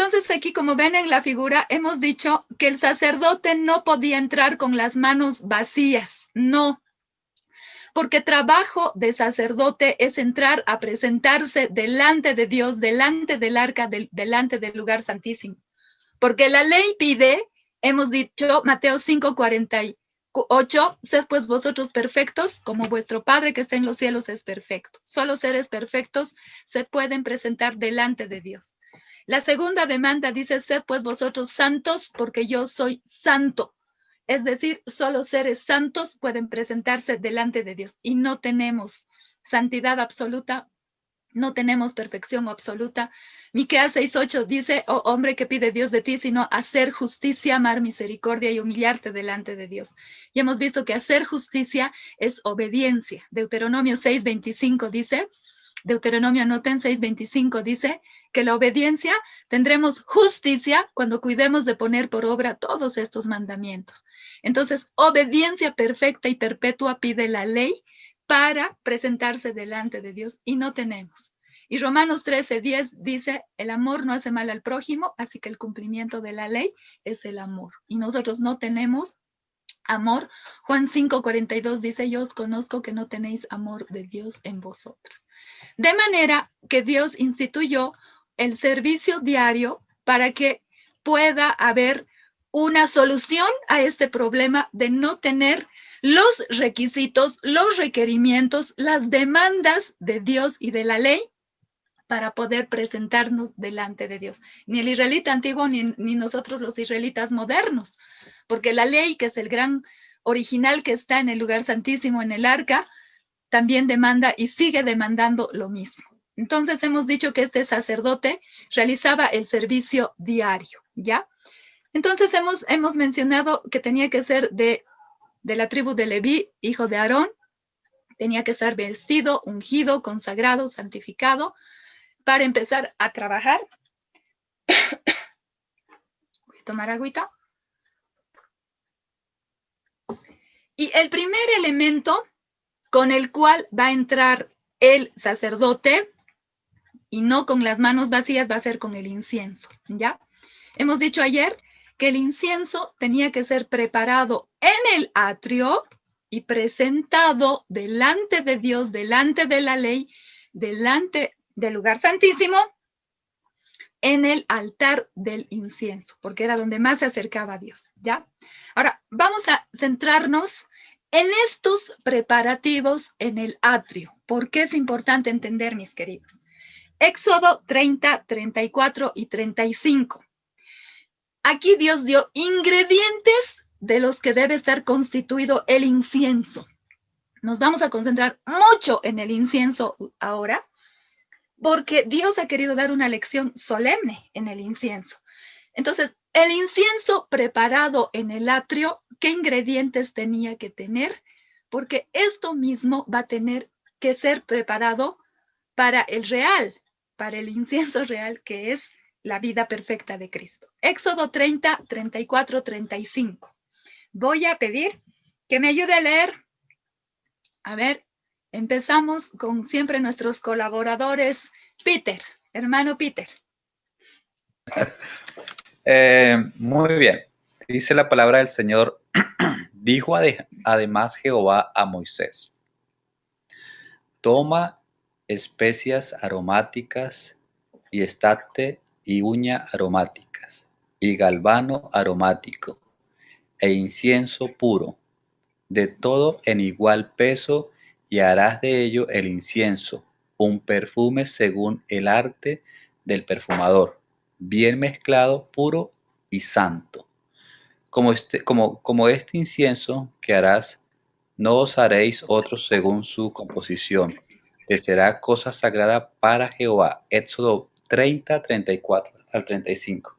Entonces aquí, como ven en la figura, hemos dicho que el sacerdote no podía entrar con las manos vacías, no, porque trabajo de sacerdote es entrar a presentarse delante de Dios, delante del arca, delante del lugar santísimo. Porque la ley pide, hemos dicho, Mateo 5:48, sed pues vosotros perfectos, como vuestro Padre que está en los cielos es perfecto. Solo seres perfectos se pueden presentar delante de Dios. La segunda demanda dice, sed pues vosotros santos, porque yo soy santo. Es decir, solo seres santos pueden presentarse delante de Dios y no tenemos santidad absoluta, no tenemos perfección absoluta. Miqueas 6:8 dice, oh hombre, ¿qué pide Dios de ti? Sino hacer justicia, amar misericordia y humillarte delante de Dios. Y hemos visto que hacer justicia es obediencia. Deuteronomio 6:25 dice, Deuteronomio, anoten 6:25 dice que la obediencia tendremos justicia cuando cuidemos de poner por obra todos estos mandamientos. Entonces, obediencia perfecta y perpetua pide la ley para presentarse delante de Dios y no tenemos. Y Romanos 13:10 dice, el amor no hace mal al prójimo, así que el cumplimiento de la ley es el amor. Y nosotros no tenemos amor. Juan 5:42 dice, yo os conozco que no tenéis amor de Dios en vosotros. De manera que Dios instituyó el servicio diario para que pueda haber una solución a este problema de no tener los requisitos, los requerimientos, las demandas de Dios y de la ley para poder presentarnos delante de Dios. Ni el israelita antiguo ni nosotros los israelitas modernos, porque la ley, que es el gran original que está en el lugar santísimo, en el arca, también demanda y sigue demandando lo mismo. Entonces hemos dicho que este sacerdote realizaba el servicio diario, ¿ya? Entonces hemos mencionado que tenía que ser de la tribu de Leví, hijo de Aarón, tenía que estar vestido, ungido, consagrado, santificado, para empezar a trabajar. Voy a tomar agüita. Y el primer elemento con el cual va a entrar el sacerdote, y no con las manos vacías, va a ser con el incienso, ¿ya? Hemos dicho ayer que el incienso tenía que ser preparado en el atrio y presentado delante de Dios, delante de la ley, delante del lugar santísimo, en el altar del incienso, porque era donde más se acercaba a Dios, ¿ya? Ahora, vamos a centrarnos en estos preparativos en el atrio. ¿Por qué es importante entender, mis queridos? Éxodo 30, 34 y 35. Aquí Dios dio ingredientes de los que debe estar constituido el incienso. Nos vamos a concentrar mucho en el incienso ahora, porque Dios ha querido dar una lección solemne en el incienso. Entonces, el incienso preparado en el atrio, ¿qué ingredientes tenía que tener? Porque esto mismo va a tener que ser preparado para el real, para el incienso real, que es la vida perfecta de Cristo. Éxodo 30, 34, 35. Voy a pedir que me ayude a leer. A ver, empezamos con siempre nuestros colaboradores. Peter, hermano Peter. Muy bien. Dice la palabra del Señor, dijo además Jehová a Moisés, toma especias aromáticas y estacte y uña aromáticas y galvano aromático e incienso puro, de todo en igual peso, y harás de ello el incienso, un perfume según el arte del perfumador, bien mezclado, puro y santo. Como este incienso que harás, no os haréis otro según su composición, que será cosa sagrada para Jehová. Éxodo 30, 34 al 35.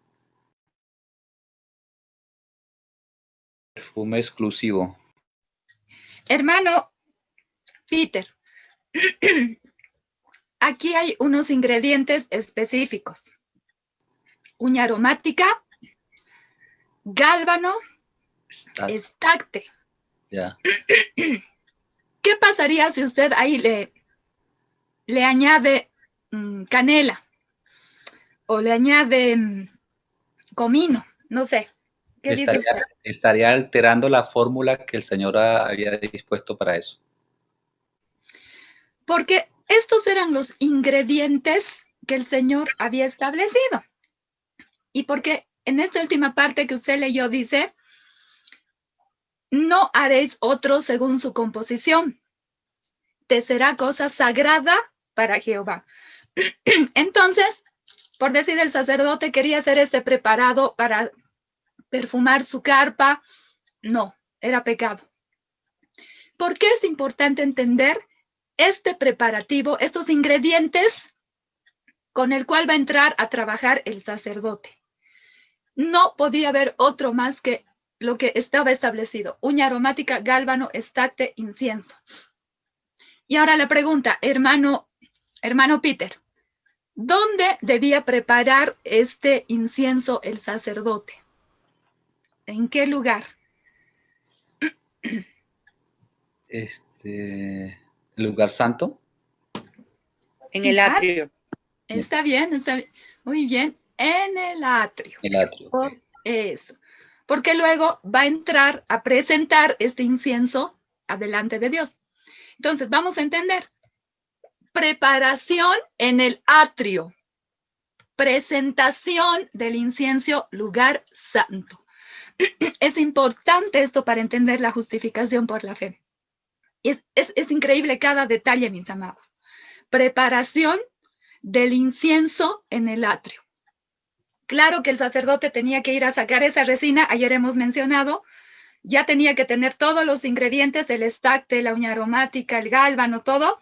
Perfume exclusivo. Hermano Peter, aquí hay unos ingredientes específicos. Uña aromática, gálbano, estacte. Ya. ¿Qué pasaría si usted ahí le añade canela o le añade comino, no sé. ¿Qué dice usted? Estaría alterando la fórmula que el Señor había dispuesto para eso. Porque estos eran los ingredientes que el Señor había establecido. Y porque en esta última parte que usted leyó dice, no haréis otro según su composición. Te será cosa sagrada para Jehová. Entonces, por decir, el sacerdote quería hacer este preparado para perfumar su carpa. No, era pecado. ¿Por qué es importante entender este preparativo, estos ingredientes con el cual va a entrar a trabajar el sacerdote? No podía haber otro más que lo que estaba establecido: uña aromática, gálbano, estate, incienso. Y ahora la pregunta, hermano Peter, ¿dónde debía preparar este incienso el sacerdote? ¿En qué lugar? ¿Lugar santo? En el atrio. Está bien, muy bien, en el atrio. El atrio. Por eso. Porque luego va a entrar a presentar este incienso adelante de Dios. Entonces, vamos a entender. Preparación en el atrio. Presentación del incienso, lugar santo. Es importante esto para entender la justificación por la fe. Es increíble cada detalle, mis amados. Preparación del incienso en el atrio. Claro que el sacerdote tenía que ir a sacar esa resina, ayer hemos mencionado, ya tenía que tener todos los ingredientes, el estacte, la uña aromática, el gálbano, todo,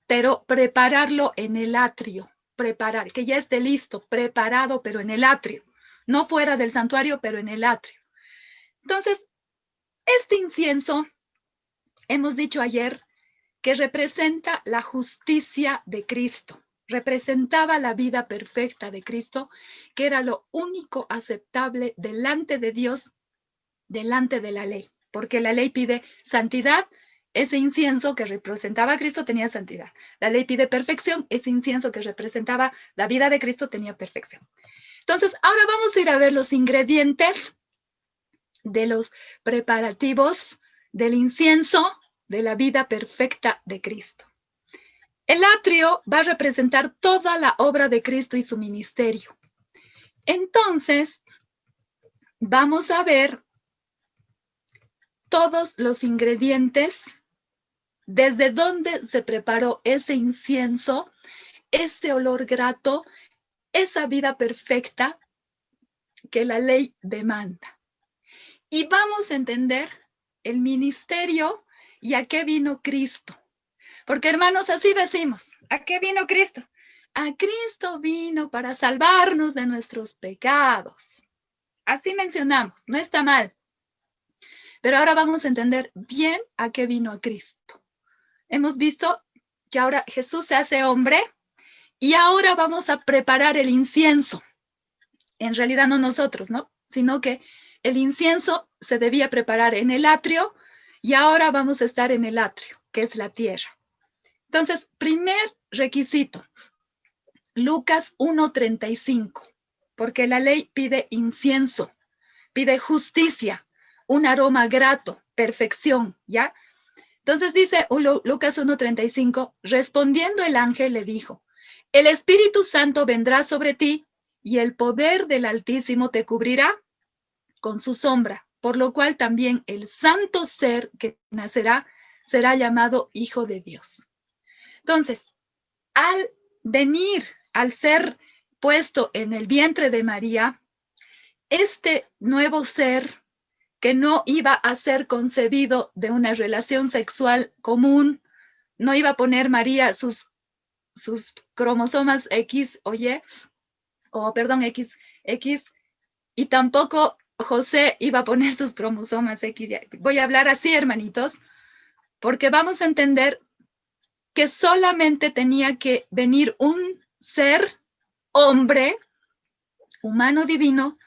pero prepararlo en el atrio, preparar, que ya esté listo, preparado, pero en el atrio, no fuera del santuario, pero en el atrio. Entonces, este incienso, hemos dicho ayer, que representa la justicia de Cristo, representaba la vida perfecta de Cristo, que era lo único aceptable delante de Dios, delante de la ley, porque la ley pide santidad. Ese incienso que representaba a Cristo tenía santidad. La ley pide perfección, ese incienso que representaba la vida de Cristo tenía perfección. Entonces, ahora vamos a ir a ver los ingredientes de los preparativos del incienso de la vida perfecta de Cristo. El atrio va a representar toda la obra de Cristo y su ministerio. Entonces, vamos a ver todos los ingredientes, desde dónde se preparó ese incienso, ese olor grato, esa vida perfecta que la ley demanda. Y vamos a entender el ministerio y a qué vino Cristo. Porque, hermanos, así decimos, ¿a qué vino Cristo? A Cristo vino para salvarnos de nuestros pecados. Así mencionamos, no está mal. Pero ahora vamos a entender bien a qué vino a Cristo. Hemos visto que ahora Jesús se hace hombre y ahora vamos a preparar el incienso. En realidad no nosotros, ¿no? Sino que el incienso se debía preparar en el atrio y ahora vamos a estar en el atrio, que es la tierra. Entonces, primer requisito, Lucas 1:35, porque la ley pide incienso, pide justicia, un aroma grato, perfección, ¿ya? Entonces dice Lucas 1:35, respondiendo el ángel le dijo, el Espíritu Santo vendrá sobre ti y el poder del Altísimo te cubrirá con su sombra, por lo cual también el santo ser que nacerá será llamado Hijo de Dios. Entonces, al venir, al ser puesto en el vientre de María, este nuevo ser que no iba a ser concebido de una relación sexual común, no iba a poner María sus cromosomas X o Y, X, y tampoco José iba a poner sus cromosomas X. Voy a hablar así, hermanitos, porque vamos a entender que solamente tenía que venir un ser, hombre, humano divino,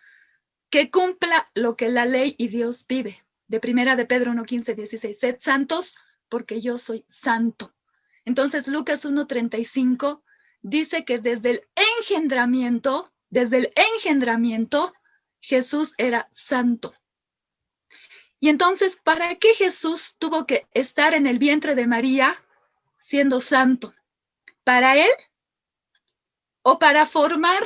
que cumpla lo que la ley y Dios pide. De primera de Pedro 1:15-16, sed santos porque yo soy santo. Entonces Lucas 1:35 dice que desde el engendramiento, Jesús era santo. Y entonces, ¿para qué Jesús tuvo que estar en el vientre de María siendo santo? ¿Para él o para formar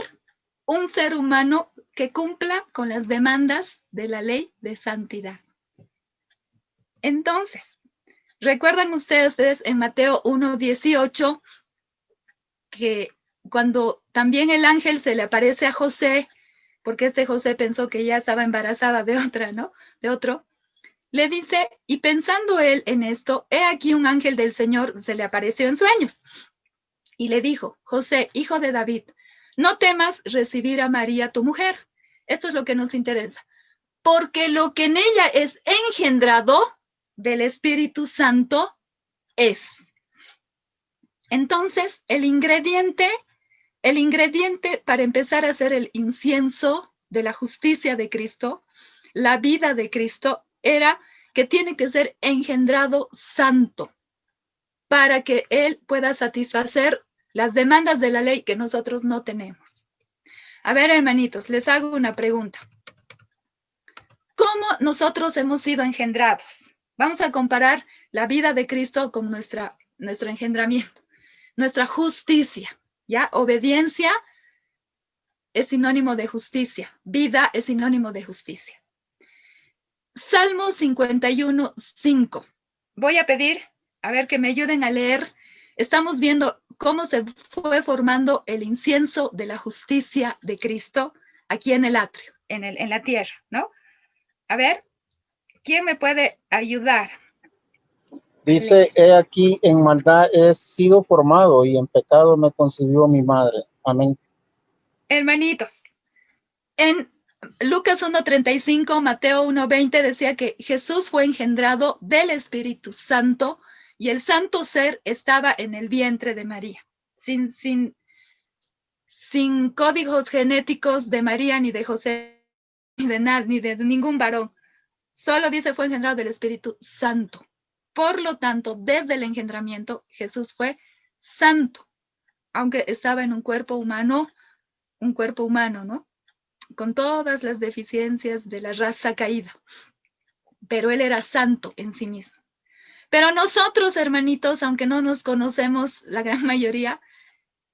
un ser humano que cumpla con las demandas de la ley de santidad? Entonces, ¿recuerdan ustedes en Mateo 1:18 que cuando también el ángel se le aparece a José, porque este José pensó que ya estaba embarazada de otra, ¿no? De otro, le dice, y pensando él en esto, he aquí un ángel del Señor se le apareció en sueños y le dijo, José, hijo de David, no temas recibir a María tu mujer. Esto es lo que nos interesa, porque lo que en ella es engendrado del Espíritu Santo es. Entonces, el ingrediente para empezar a hacer el incienso de la justicia de Cristo, la vida de Cristo, era que tiene que ser engendrado santo para que Él pueda satisfacer las demandas de la ley que nosotros no tenemos. A ver, hermanitos, les hago una pregunta. ¿Cómo nosotros hemos sido engendrados? Vamos a comparar la vida de Cristo con nuestro engendramiento, nuestra justicia, ¿ya? Obediencia es sinónimo de justicia, vida es sinónimo de justicia. Salmo 51:5. Voy a pedir, a ver, que me ayuden a leer. Estamos viendo cómo se fue formando el incienso de la justicia de Cristo aquí en el atrio, en la tierra, ¿no? A ver, ¿quién me puede ayudar? Dice, he aquí en maldad he sido formado y en pecado me concibió mi madre. Amén. Hermanitos, en Lucas 1:35, Mateo 1:20 decía que Jesús fue engendrado del Espíritu Santo y el santo ser estaba en el vientre de María, sin códigos genéticos de María ni de José, ni de ningún varón. Solo dice fue engendrado del Espíritu Santo. Por lo tanto, desde el engendramiento, Jesús fue santo, aunque estaba en un cuerpo humano, ¿no? Con todas las deficiencias de la raza caída. Pero él era santo en sí mismo. Pero nosotros, hermanitos, aunque no nos conocemos la gran mayoría,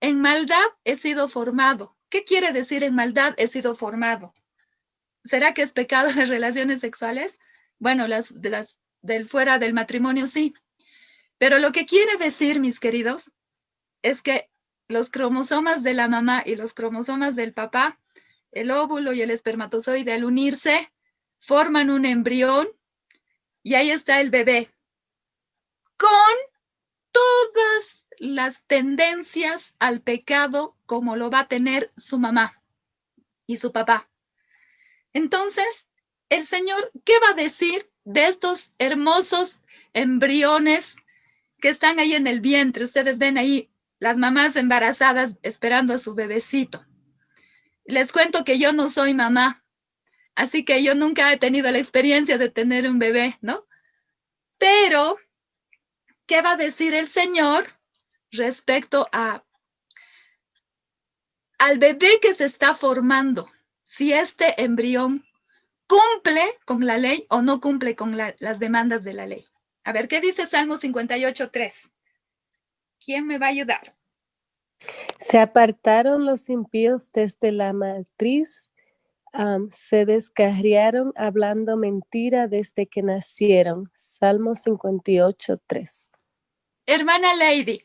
en maldad he sido formado. ¿Qué quiere decir en maldad he sido formado? ¿Será que es pecado las relaciones sexuales? Bueno, del fuera del matrimonio sí. Pero lo que quiere decir, mis queridos, es que los cromosomas de la mamá y los cromosomas del papá, el óvulo y el espermatozoide, al unirse, forman un embrión y ahí está el bebé, con todas las tendencias al pecado como lo va a tener su mamá y su papá. Entonces, el Señor, ¿qué va a decir de estos hermosos embriones que están ahí en el vientre? Ustedes ven ahí las mamás embarazadas esperando a su bebecito. Les cuento que yo no soy mamá, así que yo nunca he tenido la experiencia de tener un bebé, ¿no? Pero, ¿qué va a decir el Señor respecto al bebé que se está formando? Si este embrión cumple con la ley o no cumple con las demandas de la ley. A ver, ¿qué dice Salmo 58:3? ¿Quién me va a ayudar? Se apartaron los impíos desde la matriz, se descarriaron hablando mentira desde que nacieron. Salmo 58:3. Hermana Lady,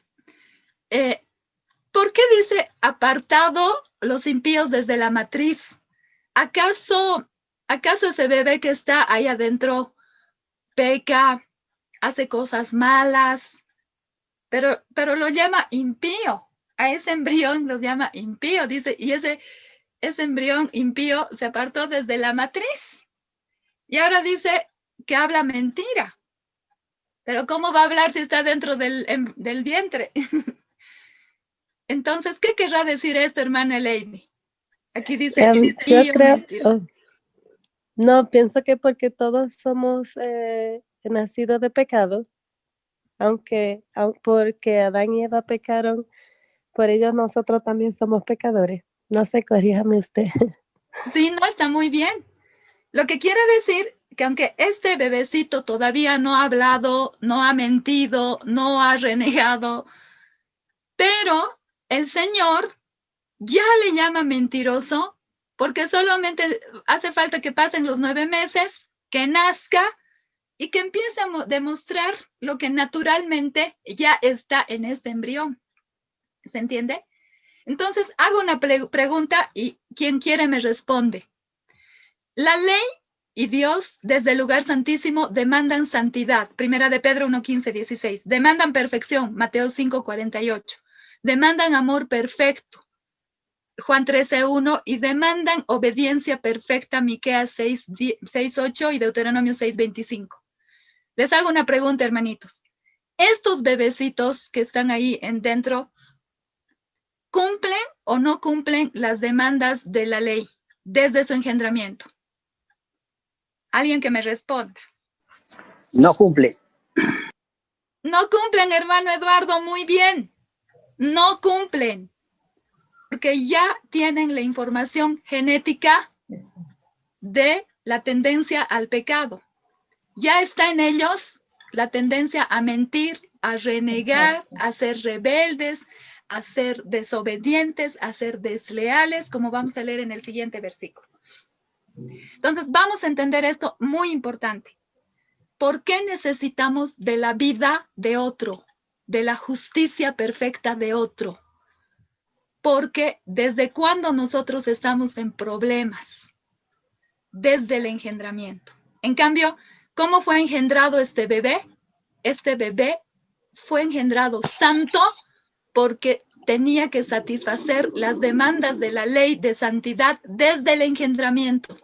¿por qué dice apartado los impíos desde la matriz? ¿Acaso ese bebé que está ahí adentro peca, hace cosas malas, pero lo llama impío? A ese embrión lo llama impío, dice, y ese embrión impío se apartó desde la matriz. Y ahora dice que habla mentira. Pero ¿cómo va a hablar si está dentro del vientre? Entonces, ¿qué querrá decir esto, hermana Lady? Aquí dice impío, yo creo, mentira. No, pienso que porque todos somos nacidos de pecado, porque Adán y Eva pecaron por ello nosotros también somos pecadores. No sé, corríjame usted. Sí, no, está muy bien. Lo que quiere decir que aunque este bebecito todavía no ha hablado, no ha mentido, no ha renegado, pero el Señor ya le llama mentiroso porque solamente hace falta que pasen los 9 meses, que nazca y que empiece a demostrar lo que naturalmente ya está en este embrión. ¿Se entiende? Entonces, hago una pregunta y quien quiere me responde. La ley y Dios desde el lugar santísimo demandan santidad. Primera de Pedro 1:15-16. Demandan perfección. Mateo 5:48. Demandan amor perfecto. Juan 13:1. Y demandan obediencia perfecta. Miqueas 6:8 y Deuteronomio 6:25. Les hago una pregunta, hermanitos. Estos bebecitos que están ahí en dentro, ¿cumplen o no cumplen las demandas de la ley desde su engendramiento? Alguien que me responda. No cumple. No cumplen, hermano Eduardo, muy bien. No cumplen. Porque ya tienen la información genética de la tendencia al pecado. Ya está en ellos la tendencia a mentir, a renegar, a ser rebeldes, a ser desobedientes, a ser desleales, como vamos a leer en el siguiente versículo. Entonces, vamos a entender esto muy importante. ¿Por qué necesitamos de la vida de otro, de la justicia perfecta de otro? Porque desde cuando nosotros estamos en problemas, desde el engendramiento. En cambio, ¿cómo fue engendrado este bebé? Este bebé fue engendrado santo porque tenía que satisfacer las demandas de la ley de santidad desde el engendramiento.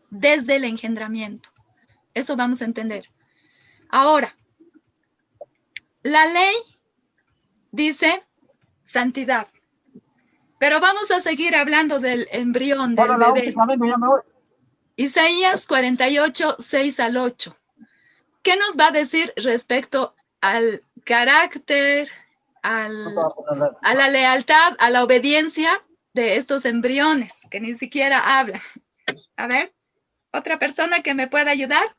Desde el engendramiento. Eso vamos a entender. Ahora, la ley dice santidad, pero vamos a seguir hablando del embrión, del bebé. Isaías 48, 6-8. ¿Qué nos va a decir respecto al carácter, a la lealtad, a la obediencia de estos embriones que ni siquiera hablan? A ver, ¿otra persona que me pueda ayudar?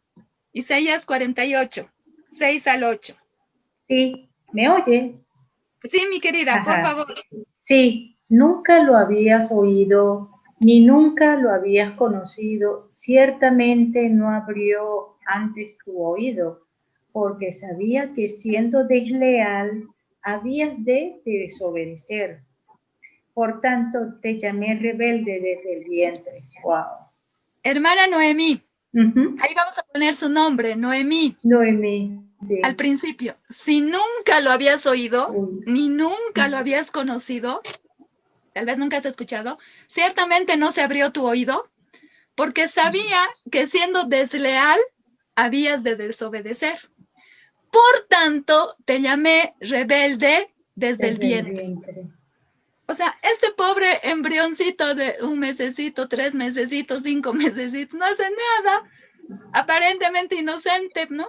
Isaías 48, 6-8. Sí, ¿me oyes? Sí, mi querida, por favor. Sí, nunca lo habías oído, ni nunca lo habías conocido. Ciertamente no abrió antes tu oído, porque sabía que siendo desleal habías de desobedecer. Por tanto, te llamé rebelde desde el vientre. Wow. Hermana Noemí, ahí vamos a poner su nombre, Noemí. Noemí. Sí. Al principio, si nunca lo habías oído, ni nunca lo habías conocido, tal vez nunca has escuchado, ciertamente no se abrió tu oído, porque sabía que siendo desleal, habías de desobedecer. Por tanto, te llamé rebelde desde el vientre. O sea, este pobre embrioncito de 1 mesecito, 3 mesecitos, 5 mesecitos, no hace nada, aparentemente inocente, ¿no?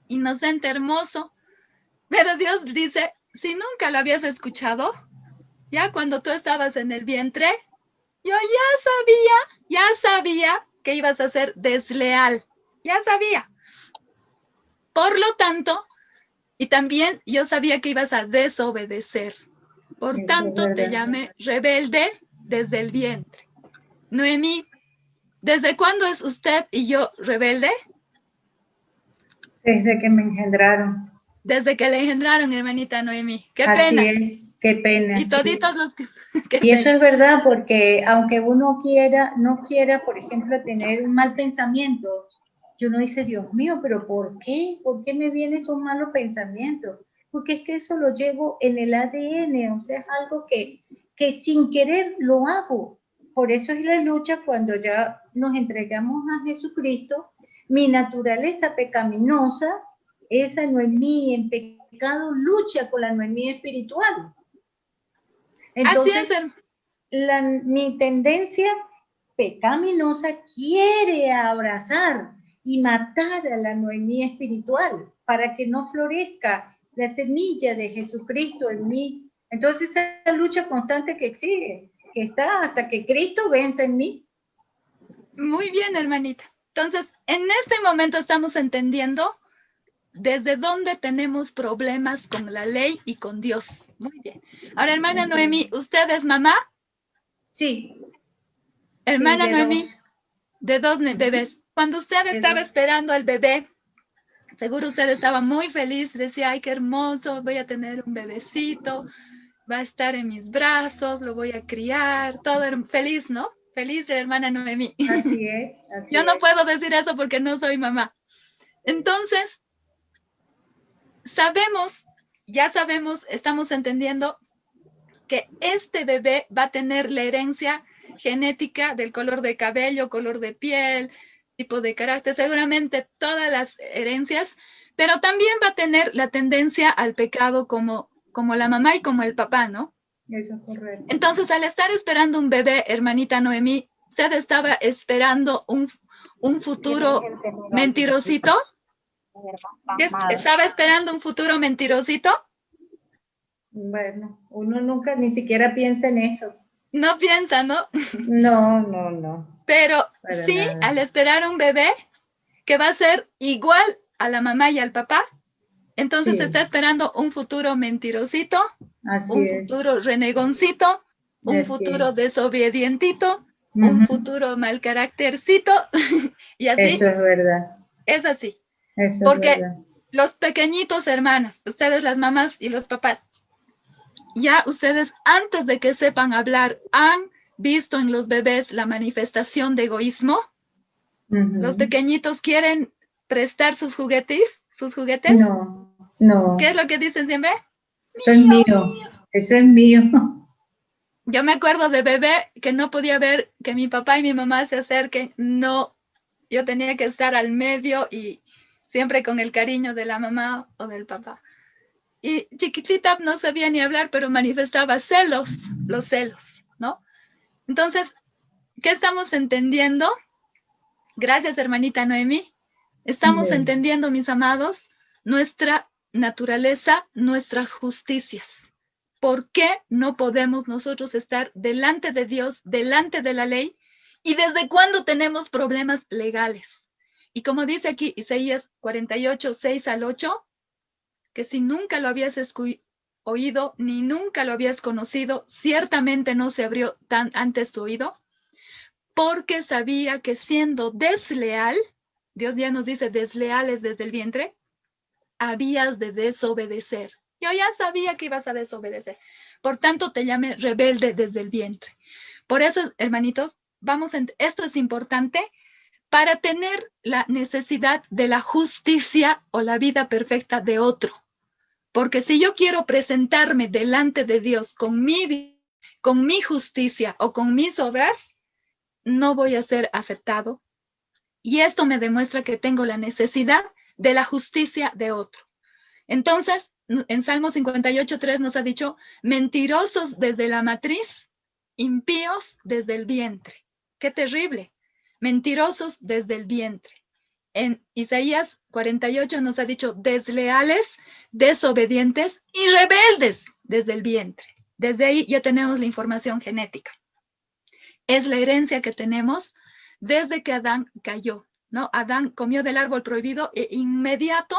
Inocente, hermoso. Pero Dios dice, si nunca lo habías escuchado, ya cuando tú estabas en el vientre, yo ya sabía que ibas a ser desleal. Ya sabía. Por lo tanto, y también yo sabía que ibas a desobedecer. Por tanto, te llamé rebelde desde el vientre. Noemí, ¿desde cuándo es usted y yo rebelde? Desde que me engendraron. Desde que le engendraron, hermanita Noemí. ¡Qué Así pena! Así es, qué pena. Y toditos los que... Y eso es verdad, porque aunque uno no quiera, por ejemplo, tener un mal pensamiento, y uno dice, Dios mío, pero ¿por qué? ¿Por qué me vienen esos malos pensamientos? Porque es que eso lo llevo en el ADN, o sea, es algo que sin querer lo hago. Por eso es la lucha cuando ya nos entregamos a Jesucristo. Mi naturaleza pecaminosa, esa Noemí en pecado, lucha con la Noemí espiritual. Entonces, mi tendencia pecaminosa quiere abrazar y matar a la Noemí espiritual para que no florezca la semilla de Jesucristo en mí Entonces, esa lucha constante que exige, que está hasta que Cristo vence en mí. Muy bien, hermanita. Entonces, en este momento estamos entendiendo desde dónde tenemos problemas con la ley y con Dios. Muy bien. Ahora, hermana Noemí, ¿usted es mamá? Sí. Hermana Sí, Noemí, de dos bebés. Cuando usted estaba esperando al bebé, seguro usted estaba muy feliz, decía, ay, qué hermoso, voy a tener un bebecito, va a estar en mis brazos, lo voy a criar, todo feliz, ¿no? Feliz de hermana Noemí. Así es. Así Yo no es. puedo decir eso porque no soy mamá. Entonces, ya sabemos, estamos entendiendo que este bebé va a tener la herencia genética del color de cabello, color de piel, tipo de carácter, seguramente todas las herencias, pero también va a tener la tendencia al pecado como la mamá y como el papá, ¿no? Eso es correcto. Entonces, al estar esperando un bebé, hermanita Noemí, ¿usted estaba esperando un futuro mentirosito? ¿Estaba esperando un futuro mentirosito? Bueno, uno nunca ni siquiera piensa en eso. No piensa, ¿no? No. Pero Para sí, nada. al esperar un bebé que va a ser igual a la mamá y al papá, entonces Sí. está esperando un futuro mentirosito, Así un es. futuro renegoncito, un Así futuro es. desobedientito, un Ujú. futuro mal caractercito, y así Eso es verdad. es así. Eso Porque es verdad. los pequeñitos hermanos, ustedes las mamás y los papás, ya ustedes antes de que sepan hablar, ¿han visto en los bebés la manifestación de egoísmo? Ujú. ¿Los pequeñitos quieren prestar sus juguetes? No. ¿Qué es lo que dicen siempre? Eso es mío. Eso es mío. Yo me acuerdo de bebé que no podía ver que mi papá y mi mamá se acerquen. No, yo tenía que estar al medio y siempre con el cariño de la mamá o del papá. Y chiquitita no sabía ni hablar, pero manifestaba los celos, ¿no? Entonces, ¿qué estamos entendiendo? Gracias, hermanita Noemí. Estamos Bien. entendiendo, mis amados, nuestra naturaleza, nuestras justicias. ¿Por qué no podemos nosotros estar delante de Dios, delante de la ley? ¿Y desde cuándo tenemos problemas legales? Y como dice aquí Isaías 48, 6 al 8, que si nunca lo habías oído, ni nunca lo habías conocido, ciertamente no se abrió antes tu oído, porque sabía que siendo desleal, Dios ya nos dice desleales desde el vientre, habías de desobedecer. Yo ya sabía que ibas a desobedecer. Por tanto, te llamé rebelde desde el vientre. Por eso, hermanitos, esto es importante para tener la necesidad de la justicia o la vida perfecta de otro. Porque si yo quiero presentarme delante de Dios con mi justicia o con mis obras, no voy a ser aceptado. Y esto me demuestra que tengo la necesidad de la justicia de otro. Entonces, en Salmo 58:3 nos ha dicho, mentirosos desde la matriz, impíos desde el vientre. ¡Qué terrible! Mentirosos desde el vientre. En Isaías 48 nos ha dicho, desleales, desobedientes y rebeldes desde el vientre. Desde ahí ya tenemos la información genética. Es la herencia que tenemos desde que Adán cayó, ¿no? Adán comió del árbol prohibido e inmediato,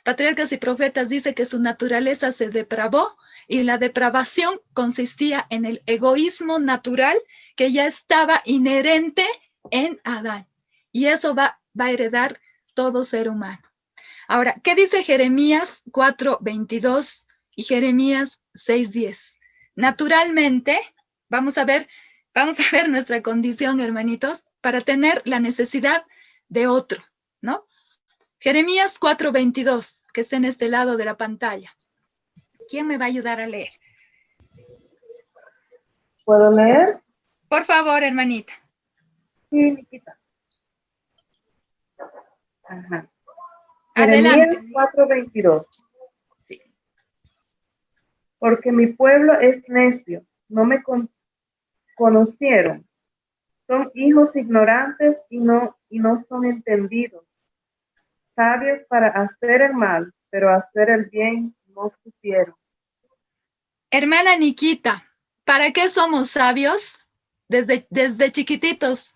Patriarcas y Profetas dice que su naturaleza se depravó y la depravación consistía en el egoísmo natural que ya estaba inherente en Adán. Y eso va a heredar todo ser humano. Ahora, ¿qué dice Jeremías 4:22 y Jeremías 6:10? Naturalmente, vamos a ver nuestra condición, hermanitos, para tener la necesidad de otro, ¿no? Jeremías 4:22, que está en este lado de la pantalla. ¿Quién me va a ayudar a leer? ¿Puedo leer? Por favor, hermanita. Sí, Nikita. Ajá. Adelante. Jeremías 4:22. Sí. Porque mi pueblo es necio, no me conocieron. Son hijos ignorantes y no son entendidos. Sabios para hacer el mal, pero hacer el bien no supieron. Hermana Nikita, ¿para qué somos sabios? Desde chiquititos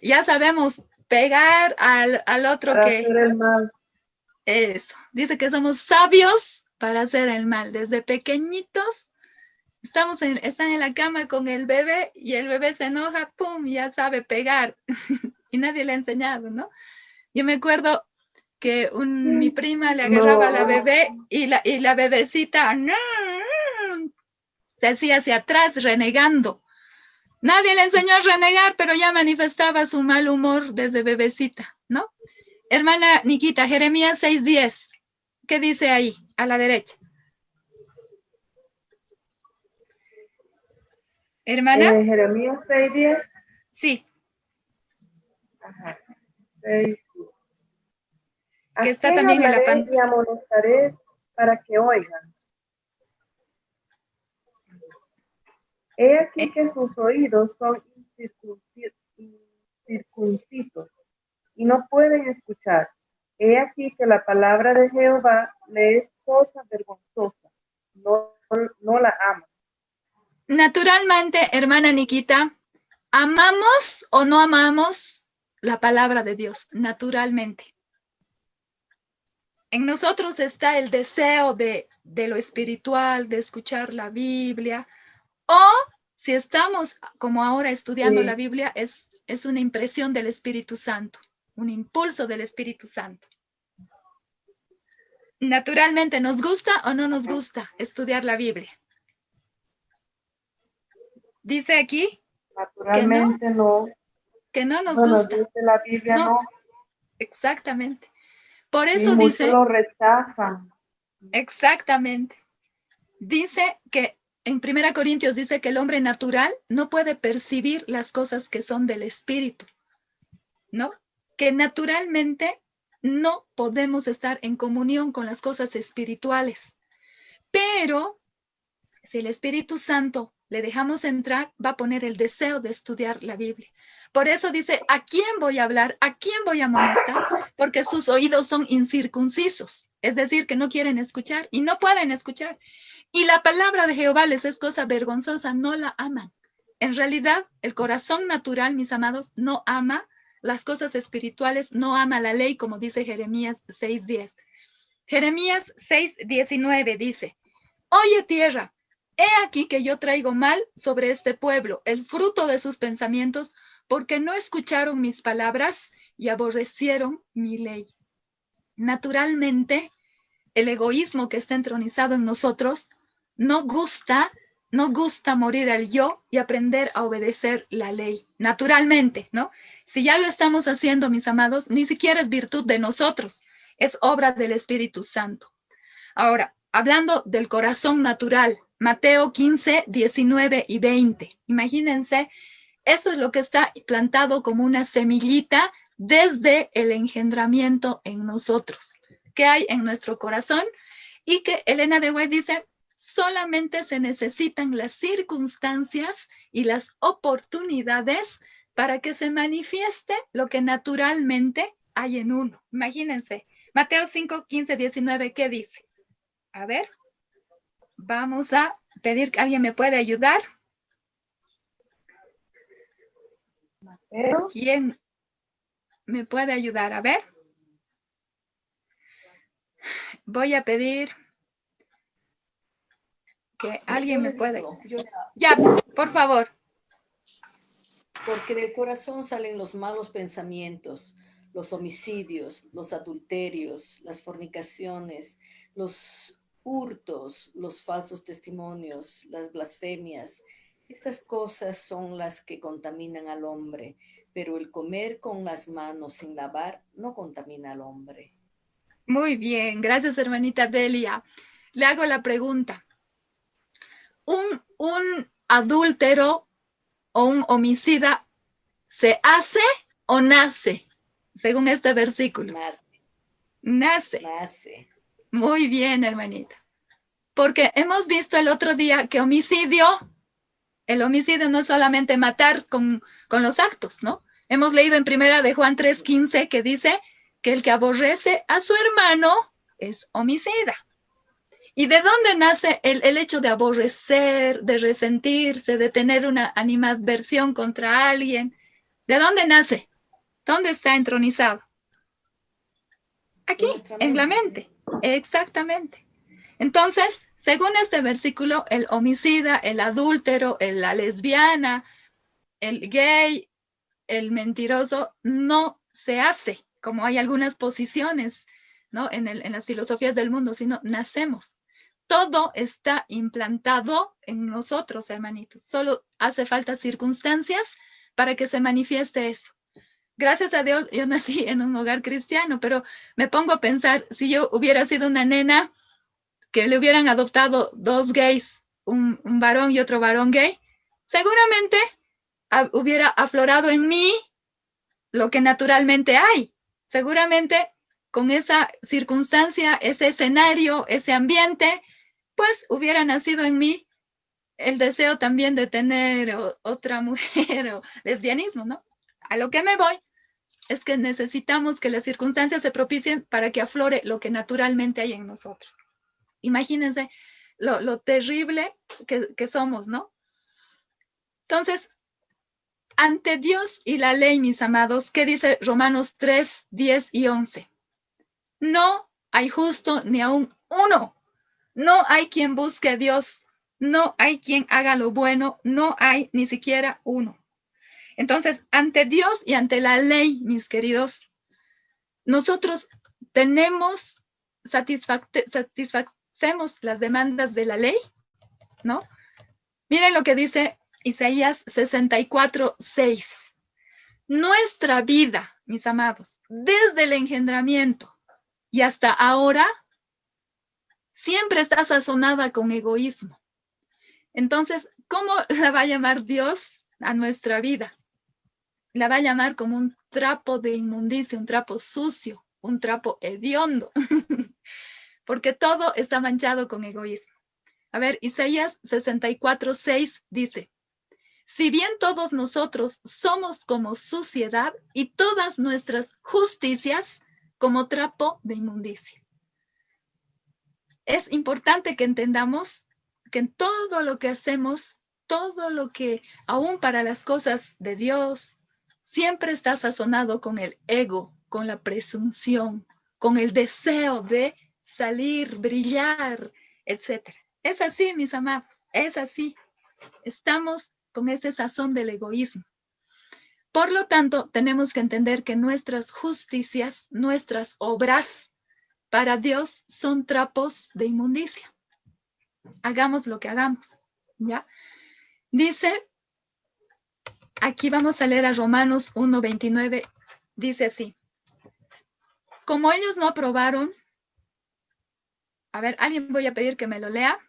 ya sabemos pegar al otro Para que... hacer el mal. Eso, dice que somos sabios para hacer el mal. Desde pequeñitos están en la cama con el bebé y el bebé se enoja, ¡pum!, ya sabe pegar. Y nadie le ha enseñado, ¿no? Yo me acuerdo que mi prima le agarraba a la bebé y la bebecita se hacía hacia atrás renegando. Nadie le enseñó a renegar, pero ya manifestaba su mal humor desde bebecita, ¿no? Hermana Nikita, Jeremías 6:10, ¿qué dice ahí, a la derecha? ¿Hermana? Jeremías 6:10. Sí. Ajá. 6. Que está también en la pantalla. Y amonestaré para que oigan. He aquí que sus oídos son incircuncisos y no pueden escuchar. He aquí que la palabra de Jehová le es cosa vergonzosa. No la ama. Naturalmente, hermana Nikita, ¿amamos o no amamos la palabra de Dios? Naturalmente. En nosotros está el deseo de lo espiritual, de escuchar la Biblia, o si estamos como ahora estudiando la Biblia, es una impresión del Espíritu Santo, un impulso del Espíritu Santo. Naturalmente, ¿nos gusta o no nos gusta estudiar la Biblia? Dice aquí naturalmente no. Que no nos gusta. Dice la Biblia no. Exactamente. Por eso muchos dice... lo rechazan. Exactamente. Dice que en 1 Corintios dice que el hombre natural no puede percibir las cosas que son del espíritu, ¿no? Que naturalmente no podemos estar en comunión con las cosas espirituales. Pero si el Espíritu Santo le dejamos entrar, va a poner el deseo de estudiar la Biblia. Por eso dice, ¿a quién voy a hablar? ¿A quién voy a amonestar? Porque sus oídos son incircuncisos, es decir, que no quieren escuchar y no pueden escuchar. Y la palabra de Jehová les es cosa vergonzosa, no la aman. En realidad, el corazón natural, mis amados, no ama las cosas espirituales, no ama la ley, como dice Jeremías 6:10. Jeremías 6:19 dice, oye tierra, he aquí que yo traigo mal sobre este pueblo, el fruto de sus pensamientos, porque no escucharon mis palabras y aborrecieron mi ley. Naturalmente, el egoísmo que está entronizado en nosotros no gusta morir al yo y aprender a obedecer la ley. Naturalmente, ¿no? Si ya lo estamos haciendo, mis amados, ni siquiera es virtud de nosotros, es obra del Espíritu Santo. Ahora, hablando del corazón natural, Mateo 15, 19 y 20. Imagínense, eso es lo que está plantado como una semillita desde el engendramiento en nosotros, que hay en nuestro corazón, y que Elena de White dice, solamente se necesitan las circunstancias y las oportunidades para que se manifieste lo que naturalmente hay en uno. Imagínense, Mateo 5, 15, 19, ¿qué dice? A ver, vamos a pedir que alguien me pueda ayudar. ¿Quién me puede ayudar? A ver. Voy a pedir que alguien me pueda ayudar. Ya, por favor. Porque del corazón salen los malos pensamientos, los homicidios, los adulterios, las fornicaciones, los hurtos, los falsos testimonios, las blasfemias. Estas cosas son las que contaminan al hombre, pero el comer con las manos sin lavar no contamina al hombre. Muy bien, gracias hermanita Delia. Le hago la pregunta. ¿Un adúltero o un homicida se hace o nace? Según este versículo. Nace. Muy bien, hermanita. Porque hemos visto el otro día que el homicidio no es solamente matar con los actos, ¿no? Hemos leído en 1 de Juan 3:15 que dice que el que aborrece a su hermano es homicida. ¿Y de dónde nace el hecho de aborrecer, de resentirse, de tener una animadversión contra alguien? ¿De dónde nace? ¿Dónde está entronizado? Aquí, en la mente. Exactamente. Entonces, según este versículo, el homicida, el adúltero, la lesbiana, el gay, el mentiroso, no se hace, como hay algunas posiciones, ¿no? en las filosofías del mundo, sino nacemos. Todo está implantado en nosotros, hermanitos. Solo hace falta circunstancias para que se manifieste eso. Gracias a Dios, yo nací en un hogar cristiano, pero me pongo a pensar, si yo hubiera sido una nena que le hubieran adoptado dos gays, un varón y otro varón gay, seguramente hubiera aflorado en mí lo que naturalmente hay. Seguramente con esa circunstancia, ese escenario, ese ambiente, pues hubiera nacido en mí el deseo también de tener otra mujer o lesbianismo, ¿no? A lo que me voy es que necesitamos que las circunstancias se propicien para que aflore lo que naturalmente hay en nosotros. Imagínense lo terrible que somos, ¿no? Entonces, ante Dios y la ley, mis amados, ¿qué dice Romanos 3, 10 y 11? No hay justo ni aún uno. No hay quien busque a Dios. No hay quien haga lo bueno. No hay ni siquiera uno. Entonces, ante Dios y ante la ley, mis queridos, nosotros satisfacemos las demandas de la ley, ¿no? Miren lo que dice Isaías 64, 6. Nuestra vida, mis amados, desde el engendramiento y hasta ahora, siempre está sazonada con egoísmo. Entonces, ¿cómo la va a llamar Dios a nuestra vida? La va a llamar como un trapo de inmundicia, un trapo sucio, un trapo hediondo, porque todo está manchado con egoísmo. A ver, Isaías 64, 6 dice, si bien todos nosotros somos como suciedad y todas nuestras justicias como trapo de inmundicia. Es importante que entendamos que en todo lo que hacemos, todo lo que, aún para las cosas de Dios, siempre está sazonado con el ego, con la presunción, con el deseo de salir, brillar, etc. Es así, mis amados, es así. Estamos con ese sazón del egoísmo. Por lo tanto, tenemos que entender que nuestras justicias, nuestras obras, para Dios son trapos de inmundicia. Hagamos lo que hagamos, ¿ya? Dice, aquí vamos a leer a Romanos 1:29, dice así. Como ellos no aprobaron, a ver, alguien voy a pedir que me lo lea.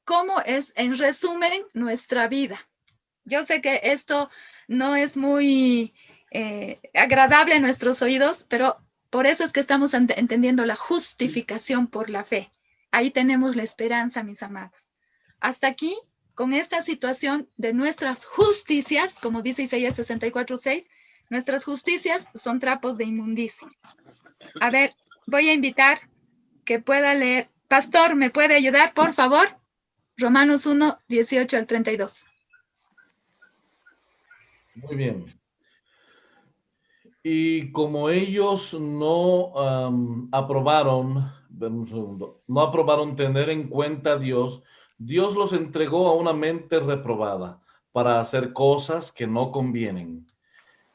¿Cómo es, en resumen, nuestra vida? Yo sé que esto no es muy agradable a nuestros oídos, pero por eso es que estamos entendiendo la justificación por la fe. Ahí tenemos la esperanza, mis amados. Hasta aquí, con esta situación de nuestras justicias, como dice Isaías 64:6, nuestras justicias son trapos de inmundicia. A ver, voy a invitar que pueda leer. Pastor, ¿me puede ayudar, por favor? Romanos 1, 18 al 32. Muy bien. Y como ellos no aprobaron tener en cuenta a Dios, Dios los entregó a una mente reprobada para hacer cosas que no convienen,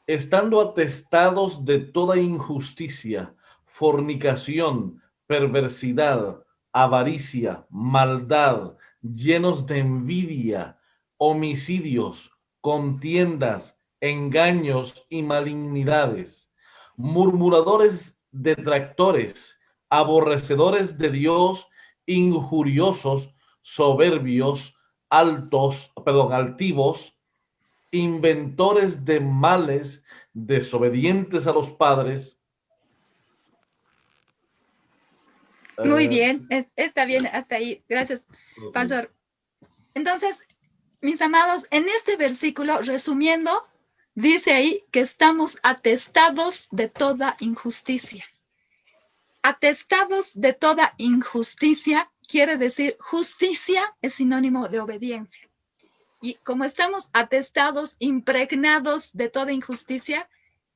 estando atestados de toda injusticia, fornicación, perversidad, avaricia, maldad, llenos de envidia, homicidios, contiendas, engaños y malignidades, murmuradores, detractores, aborrecedores de Dios, injuriosos, soberbios, altivos, inventores de males, desobedientes a los padres. Muy bien, está bien hasta ahí. Gracias, Pastor. Entonces, mis amados, en este versículo, resumiendo, dice ahí que estamos atestados de toda injusticia. Atestados de toda injusticia quiere decir justicia es sinónimo de obediencia. Y como estamos atestados, impregnados de toda injusticia,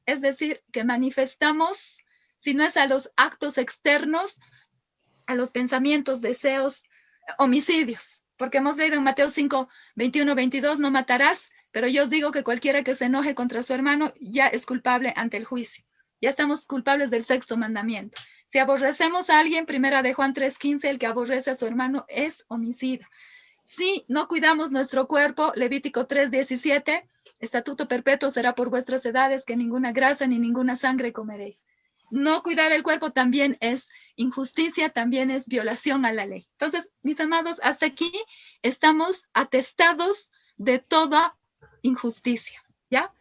es decir, que manifestamos, si no es a los actos externos, a los pensamientos, deseos, homicidios. Porque hemos leído en Mateo 5, 21, 22, no matarás, pero yo os digo que cualquiera que se enoje contra su hermano ya es culpable ante el juicio. Ya estamos culpables del sexto mandamiento. Si aborrecemos a alguien, primera de Juan 3:15, el que aborrece a su hermano es homicida. Si no cuidamos nuestro cuerpo, Levítico 3:17, estatuto perpetuo será por vuestras edades, que ninguna grasa ni ninguna sangre comeréis. No cuidar el cuerpo también es injusticia, también es violación a la ley. Entonces, mis amados, hasta aquí estamos atestados de toda injusticia, ¿ya?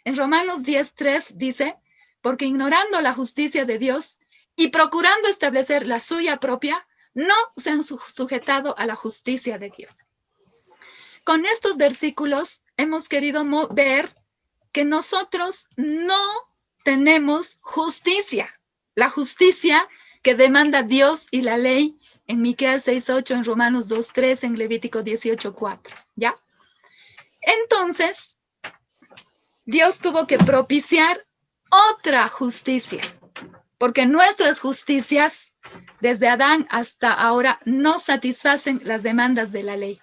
En Romanos 10:3 dice, porque ignorando la justicia de Dios y procurando establecer la suya propia, no se han sujetado a la justicia de Dios. Con estos versículos hemos querido ver que nosotros no tenemos justicia. La justicia que demanda Dios y la ley en Miqueas 6:8, en Romanos 2:3, en Levítico 18:4, ¿ya? Entonces, Dios tuvo que propiciar otra justicia, porque nuestras justicias, desde Adán hasta ahora, no satisfacen las demandas de la ley.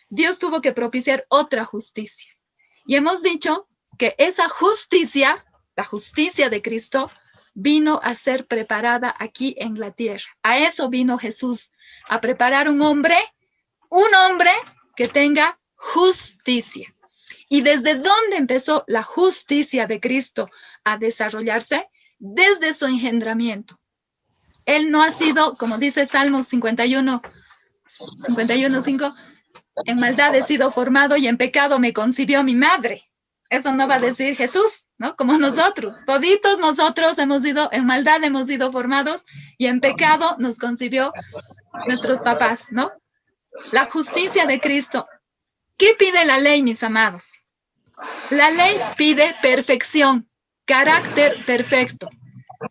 Dios tuvo que propiciar otra justicia. Y hemos dicho que esa justicia, la justicia de Cristo, vino a ser preparada aquí en la tierra. A eso vino Jesús, a preparar un hombre que tenga justicia. ¿Y desde dónde empezó la justicia de Cristo a desarrollarse? Desde su engendramiento. Él no ha sido, como dice Salmos 51:5, en maldad he sido formado y en pecado me concibió mi madre. Eso no va a decir Jesús, ¿no? Como nosotros. Toditos nosotros en maldad hemos sido formados y en pecado nos concibió nuestros papás, ¿no? La justicia de Cristo. ¿Qué pide la ley, mis amados? La ley pide perfección, carácter perfecto.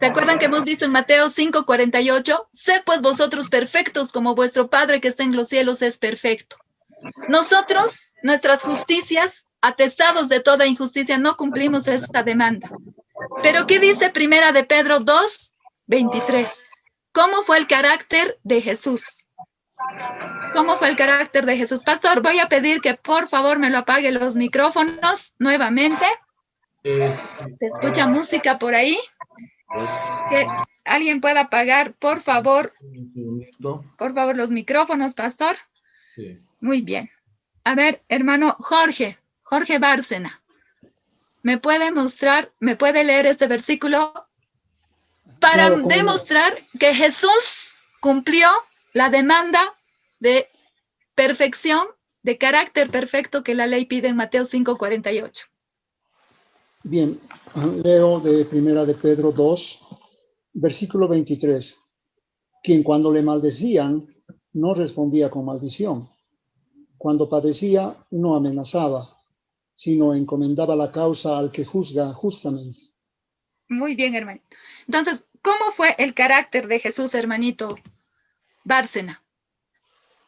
¿Se acuerdan que hemos visto en Mateo 5:48? Sed pues vosotros perfectos como vuestro Padre que está en los cielos es perfecto. Nosotros, nuestras justicias, atestados de toda injusticia, no cumplimos esta demanda. Pero ¿qué dice Primera de Pedro 2:23? ¿Cómo fue el carácter de Jesús? ¿Cómo fue el carácter de Jesús? Pastor, voy a pedir que por favor me lo apague los micrófonos nuevamente. ¿Se escucha música por ahí? Que alguien pueda apagar, por favor, los micrófonos, pastor. Sí. Muy bien. A ver, hermano Jorge Bárcena, ¿me puede leer este versículo para demostrar que Jesús cumplió la demanda de perfección, de carácter perfecto que la ley pide en Mateo 5:48? Bien, leo de Primera de Pedro 2, versículo 23. Quien cuando le maldecían, no respondía con maldición. Cuando padecía, no amenazaba, sino encomendaba la causa al que juzga justamente. Muy bien, hermanito. Entonces, ¿cómo fue el carácter de Jesús, hermanito Bárcena?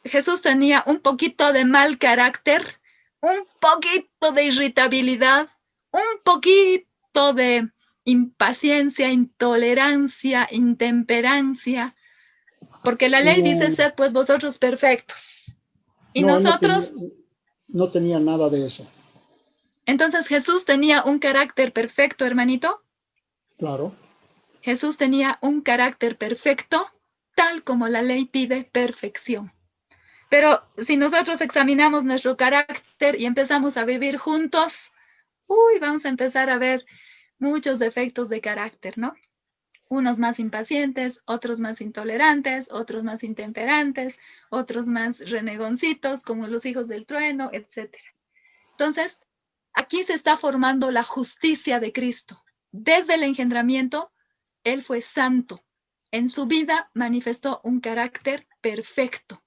Jesús tenía un poquito de mal carácter, un poquito de irritabilidad, un poquito de impaciencia, intolerancia, intemperancia, porque la ley dice, sed pues vosotros perfectos. Y nosotros... No tenía nada de eso. Entonces, ¿Jesús tenía un carácter perfecto, hermanito? Claro. Jesús tenía un carácter perfecto, tal como la ley pide perfección. Pero si nosotros examinamos nuestro carácter y empezamos a vivir juntos, vamos a empezar a ver muchos defectos de carácter, ¿no? Unos más impacientes, otros más intolerantes, otros más intemperantes, otros más renegoncitos, como los hijos del trueno, etc. Entonces, aquí se está formando la justicia de Cristo. Desde el engendramiento, Él fue santo. En su vida manifestó un carácter perfecto.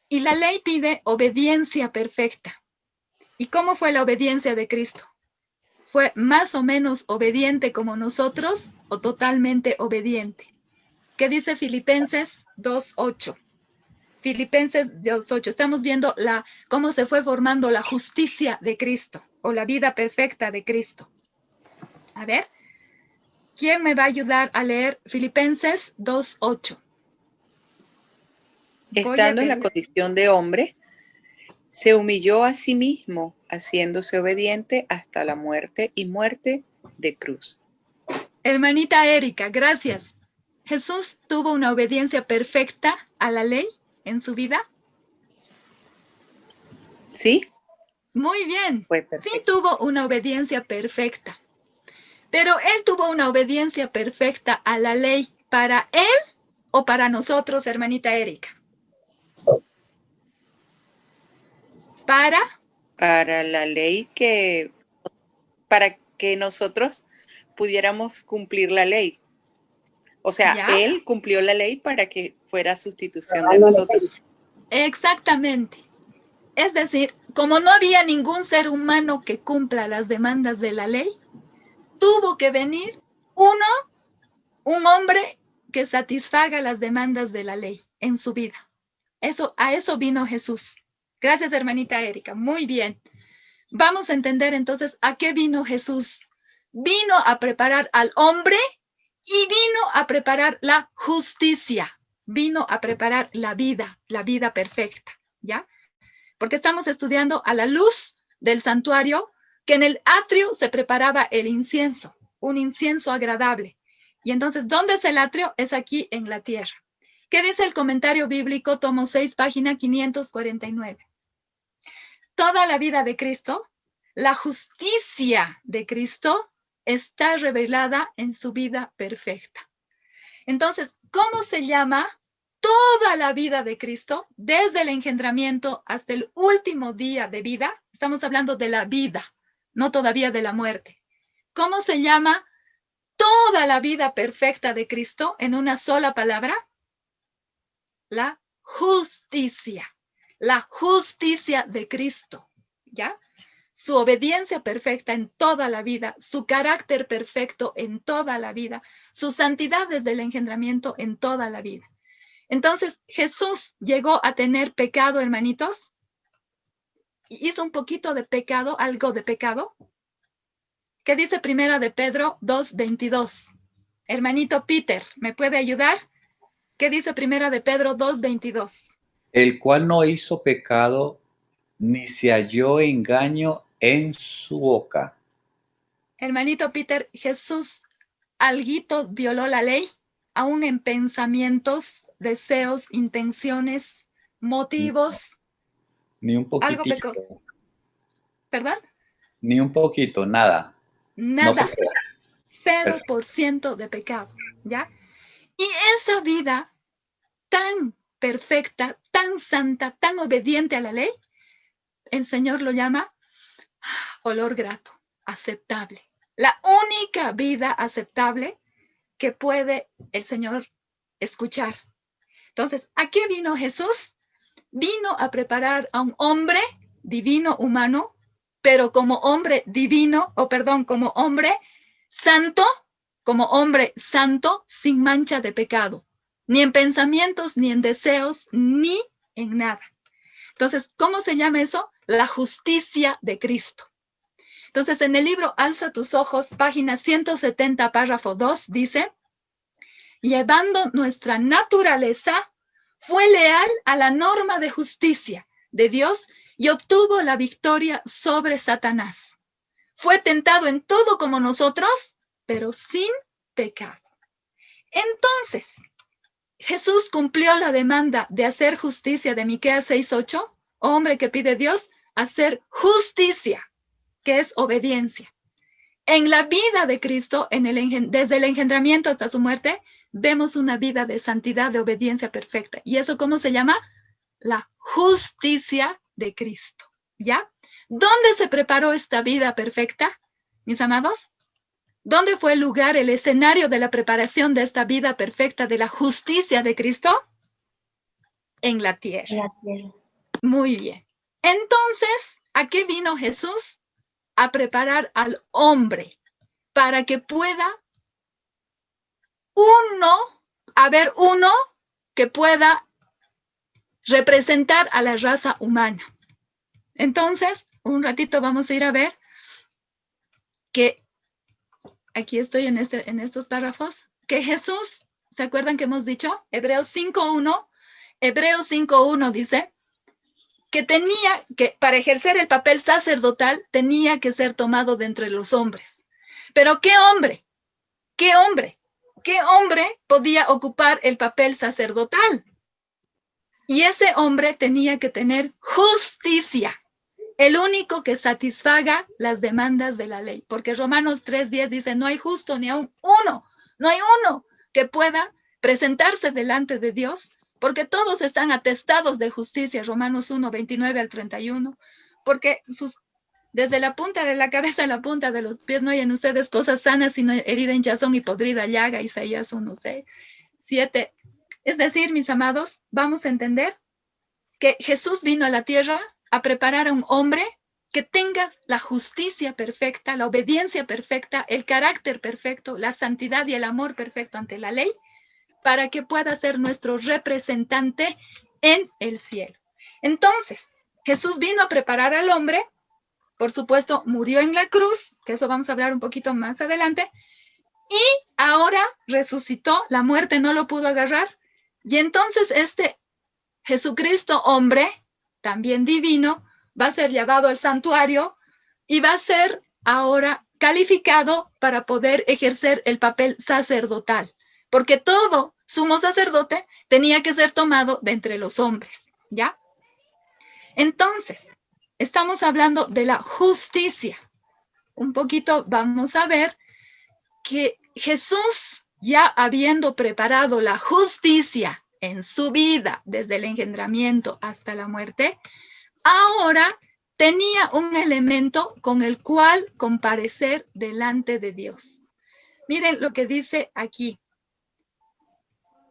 Y la ley pide obediencia perfecta. ¿Y cómo fue la obediencia de Cristo? ¿Fue más o menos obediente como nosotros o totalmente obediente? ¿Qué dice Filipenses 2:8? Filipenses 2:8. Estamos viendo cómo se fue formando la justicia de Cristo o la vida perfecta de Cristo. A ver, ¿quién me va a ayudar a leer Filipenses 2:8? Estando en la condición de hombre, se humilló a sí mismo, haciéndose obediente hasta la muerte y muerte de cruz. Hermanita Erika, gracias. ¿Jesús tuvo una obediencia perfecta a la ley en su vida? ¿Sí? Muy bien. Sí, tuvo una obediencia perfecta. Pero él tuvo una obediencia perfecta a la ley para él o para nosotros, hermanita Erika. Para la ley para que nosotros pudiéramos cumplir la ley. O sea, ¿Ya? él cumplió la ley para que fuera sustitución de nosotros. Exactamente. Es decir, como no había ningún ser humano que cumpla las demandas de la ley, tuvo que venir un hombre que satisfaga las demandas de la ley en su vida. A eso vino Jesús. Gracias, hermanita Erika. Muy bien. Vamos a entender entonces a qué vino Jesús. Vino a preparar al hombre y vino a preparar la justicia. Vino a preparar la vida perfecta, ¿ya? Porque estamos estudiando a la luz del santuario, que en el atrio se preparaba el incienso, un incienso agradable. Y entonces, ¿dónde es el atrio? Es aquí en la tierra. ¿Qué dice el comentario bíblico, tomo 6, página 549? Toda la vida de Cristo, la justicia de Cristo está revelada en su vida perfecta. Entonces, ¿cómo se llama toda la vida de Cristo, desde el engendramiento hasta el último día de vida? Estamos hablando de la vida, no todavía de la muerte. ¿Cómo se llama toda la vida perfecta de Cristo en una sola palabra? La justicia de Cristo, ¿ya? Su obediencia perfecta en toda la vida, su carácter perfecto en toda la vida, su santidad desde el engendramiento en toda la vida. Entonces, Jesús llegó a tener pecado, hermanitos. Hizo un poquito de pecado, algo de pecado. ¿Qué dice Primera de Pedro 2:22? Hermanito Peter, ¿me puede ayudar? ¿Qué dice Primera de Pedro 2:22? El cual no hizo pecado, ni se halló engaño en su boca. Hermanito Peter, Jesús alguito violó la ley, aún en pensamientos, deseos, intenciones, motivos. Ni un poquito. Algo pecó. ¿Perdón? Ni un poquito, nada. Nada. No pecó. 0% de pecado, ¿ya? Y esa vida tan perfecta, tan santa, tan obediente a la ley, el Señor lo llama olor grato, aceptable. La única vida aceptable que puede el Señor escuchar. Entonces, ¿a qué vino Jesús? Vino a preparar a un hombre divino, humano, pero como hombre divino, como hombre santo, sin mancha de pecado, ni en pensamientos, ni en deseos, ni en nada. Entonces, ¿cómo se llama eso? La justicia de Cristo. Entonces, en el libro Alza tus ojos, página 170, párrafo 2, dice: llevando nuestra naturaleza, fue leal a la norma de justicia de Dios y obtuvo la victoria sobre Satanás. Fue tentado en todo como nosotros, pero sin pecado. Entonces, Jesús cumplió la demanda de hacer justicia de Miqueas 6:8, hombre que pide Dios hacer justicia, que es obediencia. En la vida de Cristo, desde el engendramiento hasta su muerte, vemos una vida de santidad, de obediencia perfecta. ¿Y eso cómo se llama? La justicia de Cristo, ¿ya? ¿Dónde se preparó esta vida perfecta, mis amados? ¿Dónde fue el lugar, el escenario de la preparación de esta vida perfecta de la justicia de Cristo? En la tierra. Muy bien. Entonces, ¿a qué vino Jesús? A preparar al hombre para que pueda haber uno que pueda representar a la raza humana. Entonces, un ratito vamos a ir a ver que aquí estoy en estos párrafos, que Jesús, ¿se acuerdan que hemos dicho? Hebreos 5.1 dice que para ejercer el papel sacerdotal, tenía que ser tomado de entre los hombres. Pero ¿qué hombre? ¿Qué hombre? ¿Qué hombre podía ocupar el papel sacerdotal? Y ese hombre tenía que tener justicia, el único que satisfaga las demandas de la ley. Porque Romanos 3:10 dice, no hay justo ni aún uno, no hay uno que pueda presentarse delante de Dios, porque todos están atestados de justicia. Romanos 1:29 al 31, porque desde la punta de la cabeza a la punta de los pies no hay en ustedes cosas sanas, sino herida, hinchazón y podrida llaga. Isaías 1:7. Es decir, mis amados, vamos a entender que Jesús vino a la tierra a preparar a un hombre que tenga la justicia perfecta, la obediencia perfecta, el carácter perfecto, la santidad y el amor perfecto ante la ley, para que pueda ser nuestro representante en el cielo. Entonces, Jesús vino a preparar al hombre. Por supuesto, murió en la cruz, que eso vamos a hablar un poquito más adelante, y ahora resucitó, la muerte no lo pudo agarrar, y entonces este Jesucristo hombre, también divino, va a ser llevado al santuario y va a ser ahora calificado para poder ejercer el papel sacerdotal, porque todo sumo sacerdote tenía que ser tomado de entre los hombres, ¿ya? Entonces, estamos hablando de la justicia. Un poquito vamos a ver que Jesús, ya habiendo preparado la justicia en su vida, desde el engendramiento hasta la muerte, ahora tenía un elemento con el cual comparecer delante de Dios. Miren lo que dice aquí.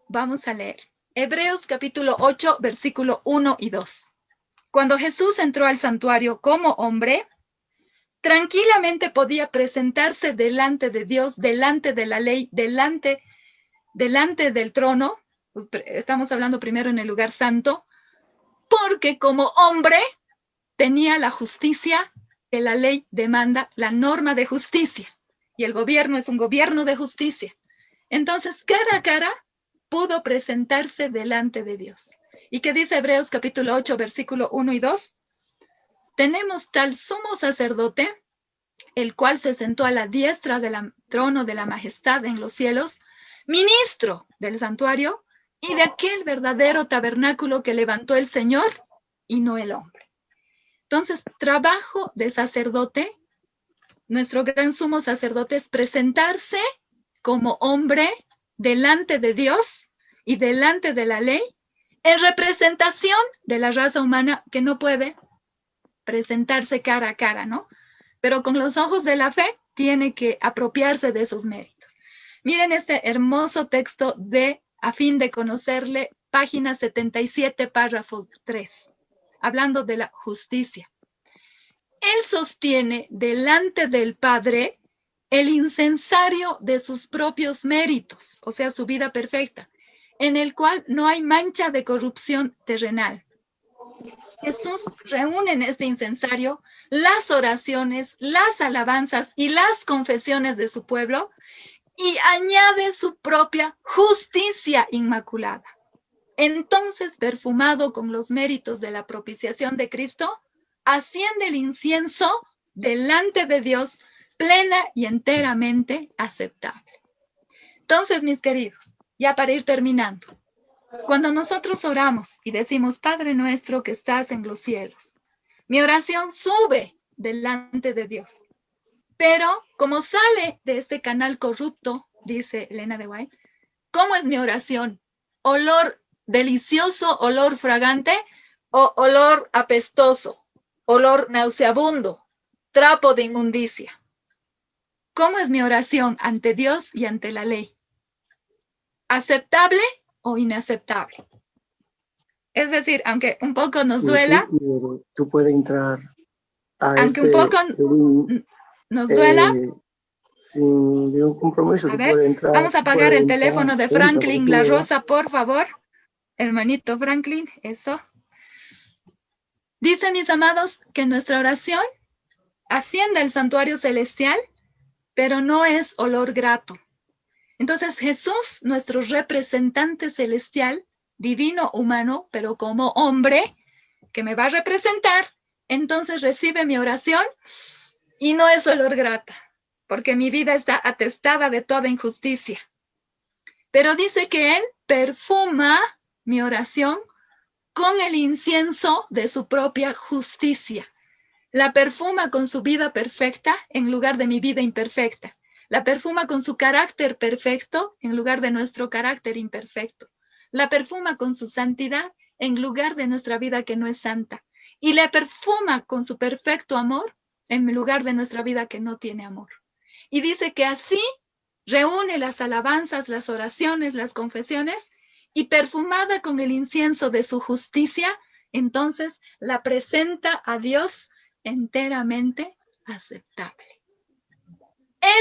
Vamos a leer. Hebreos capítulo 8, versículo 1 y 2. Cuando Jesús entró al santuario como hombre, tranquilamente podía presentarse delante de Dios, delante de la ley, delante del trono. Estamos hablando primero en el lugar santo, porque como hombre tenía la justicia que la ley demanda, la norma de justicia, y el gobierno es un gobierno de justicia. Entonces, cara a cara, pudo presentarse delante de Dios. ¿Y qué dice Hebreos capítulo 8, versículo 1 y 2? Tenemos tal sumo sacerdote, el cual se sentó a la diestra del trono de la majestad en los cielos, ministro del santuario y de aquel verdadero tabernáculo que levantó el Señor y no el hombre. Entonces, trabajo de sacerdote, nuestro gran sumo sacerdote, es presentarse como hombre delante de Dios y delante de la ley, en representación de la raza humana que no puede presentarse cara a cara, ¿no? Pero con los ojos de la fe tiene que apropiarse de esos méritos. Miren este hermoso texto de A fin de conocerle, página 77, párrafo 3, hablando de la justicia. Él sostiene delante del Padre el incensario de sus propios méritos, o sea, su vida perfecta, en el cual no hay mancha de corrupción terrenal. Jesús reúne en este incensario las oraciones, las alabanzas y las confesiones de su pueblo y añade su propia justicia inmaculada. Entonces, perfumado con los méritos de la propiciación de Cristo, asciende el incienso delante de Dios plena y enteramente aceptable. Entonces, mis queridos, ya para ir terminando, cuando nosotros oramos y decimos, Padre nuestro que estás en los cielos, mi oración sube delante de Dios. Pero como sale de este canal corrupto, dice Elena de White, ¿cómo es mi oración? ¿Olor delicioso, olor fragante o olor apestoso, olor nauseabundo, trapo de inmundicia? ¿Cómo es mi oración ante Dios y ante la ley? ¿Aceptable o inaceptable? Es decir, aunque un poco nos duela, tú puedes entrar a aunque un poco nos duela, sin ningún compromiso. A Tú ver, puedes entrar, vamos a apagar el teléfono de entra, Franklin porque La tú- Rosa, por favor. Hermanito Franklin, eso. Dice, mis amados, que nuestra oración asciende al santuario celestial, pero no es olor grato. Entonces Jesús, nuestro representante celestial, divino, humano, pero como hombre, que me va a representar, entonces recibe mi oración y no es olor grata, porque mi vida está atestada de toda injusticia. Pero dice que Él perfuma mi oración con el incienso de su propia justicia. La perfuma con su vida perfecta en lugar de mi vida imperfecta. La perfuma con su carácter perfecto en lugar de nuestro carácter imperfecto. La perfuma con su santidad en lugar de nuestra vida que no es santa. Y la perfuma con su perfecto amor en lugar de nuestra vida que no tiene amor. Y dice que así reúne las alabanzas, las oraciones, las confesiones, y perfumada con el incienso de su justicia, entonces la presenta a Dios enteramente aceptable.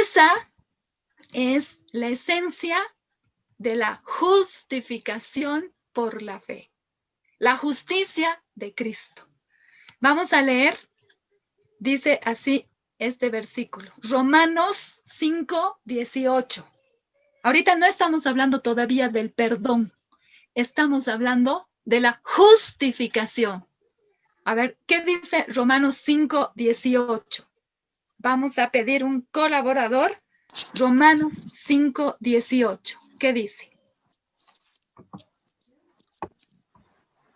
Esa es la esencia de la justificación por la fe. La justicia de Cristo. Vamos a leer, dice así este versículo, Romanos 5:18. Ahorita no estamos hablando todavía del perdón, estamos hablando de la justificación. A ver, ¿qué dice Romanos 5:18? Vamos a pedir un colaborador. Romanos 5:18. ¿Qué dice?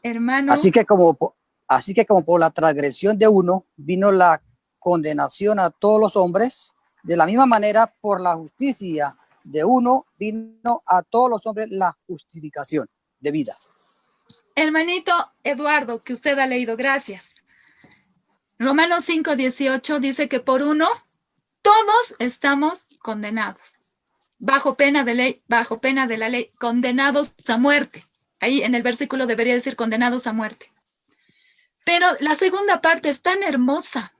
Hermano. Así que como por la transgresión de uno vino la condenación a todos los hombres, de la misma manera por la justicia de uno vino a todos los hombres la justificación de vida. Hermanito Eduardo, que usted ha leído, gracias. Romanos 5:18 dice que por uno todos estamos condenados, bajo pena de la ley, condenados a muerte. Ahí en el versículo debería decir condenados a muerte. Pero la segunda parte es tan hermosa.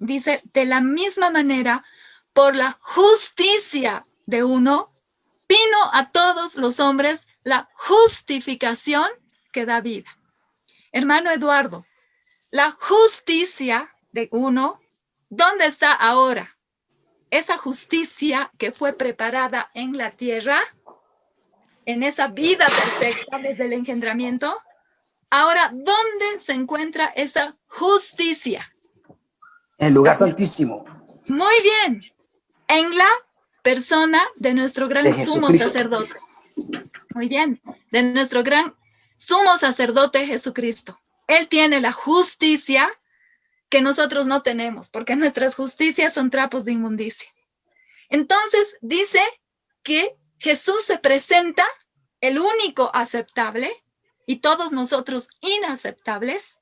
Dice, de la misma manera, por la justicia de uno, vino a todos los hombres la justificación que da vida. Hermano Eduardo, la justicia de uno, ¿dónde está ahora? Esa justicia que fue preparada en la tierra, en esa vida perfecta desde el engendramiento. Ahora, ¿dónde se encuentra esa justicia? En el lugar santísimo. Muy bien. En la persona de nuestro gran sumo sacerdote. Muy bien. De nuestro gran sumo sacerdote Jesucristo. Él tiene la justicia que nosotros no tenemos, porque nuestras justicias son trapos de inmundicia. Entonces, dice que Jesús se presenta, el único aceptable, y todos nosotros inaceptables,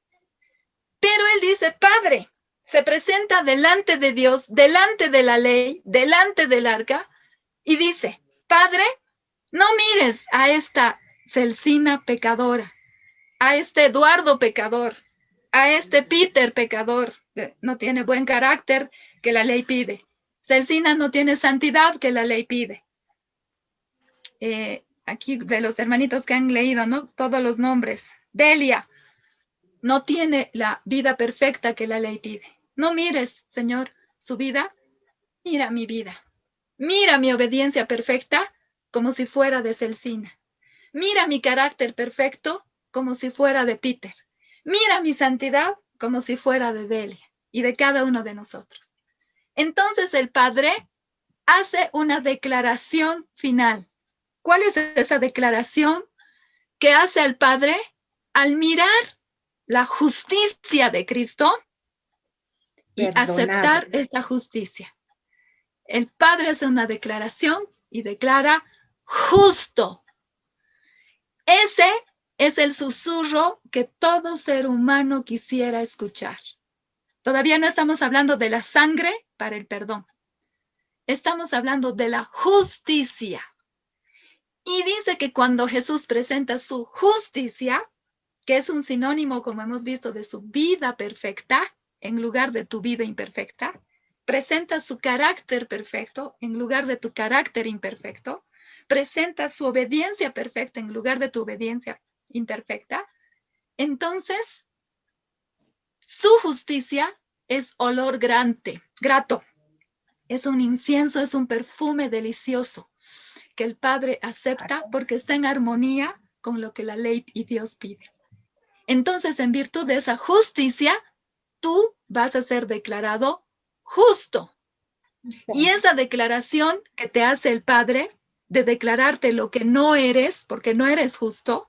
pero Él dice, Padre, se presenta delante de Dios, delante de la ley, delante del arca, y dice, Padre, no mires a esta Celcina pecadora, a este Eduardo pecador, a este Peter pecador, que no tiene buen carácter que la ley pide. Celcina no tiene santidad que la ley pide. Aquí de los hermanitos que han leído, ¿no? Todos los nombres. Delia no tiene la vida perfecta que la ley pide. No mires, Señor, su vida. Mira mi vida. Mira mi obediencia perfecta como si fuera de Celcina. Mira mi carácter perfecto como si fuera de Peter. Mira mi santidad como si fuera de Delia y de cada uno de nosotros. Entonces el Padre hace una declaración final. ¿Cuál es esa declaración que hace el Padre al mirar la justicia de Cristo y aceptar esta justicia? El Padre hace una declaración y declara justo. Ese es el susurro que todo ser humano quisiera escuchar. Todavía no estamos hablando de la sangre para el perdón. Estamos hablando de la justicia. Y dice que cuando Jesús presenta su justicia, que es un sinónimo, como hemos visto, de su vida perfecta, en lugar de tu vida imperfecta, presenta su carácter perfecto en lugar de tu carácter imperfecto, presenta su obediencia perfecta en lugar de tu obediencia imperfecta, entonces su justicia es olor grato, es un incienso, es un perfume delicioso que el Padre acepta porque está en armonía con lo que la ley y Dios pide. Entonces, en virtud de esa justicia, tú vas a ser declarado justo. Y esa declaración que te hace el Padre de declararte lo que no eres, porque no eres justo,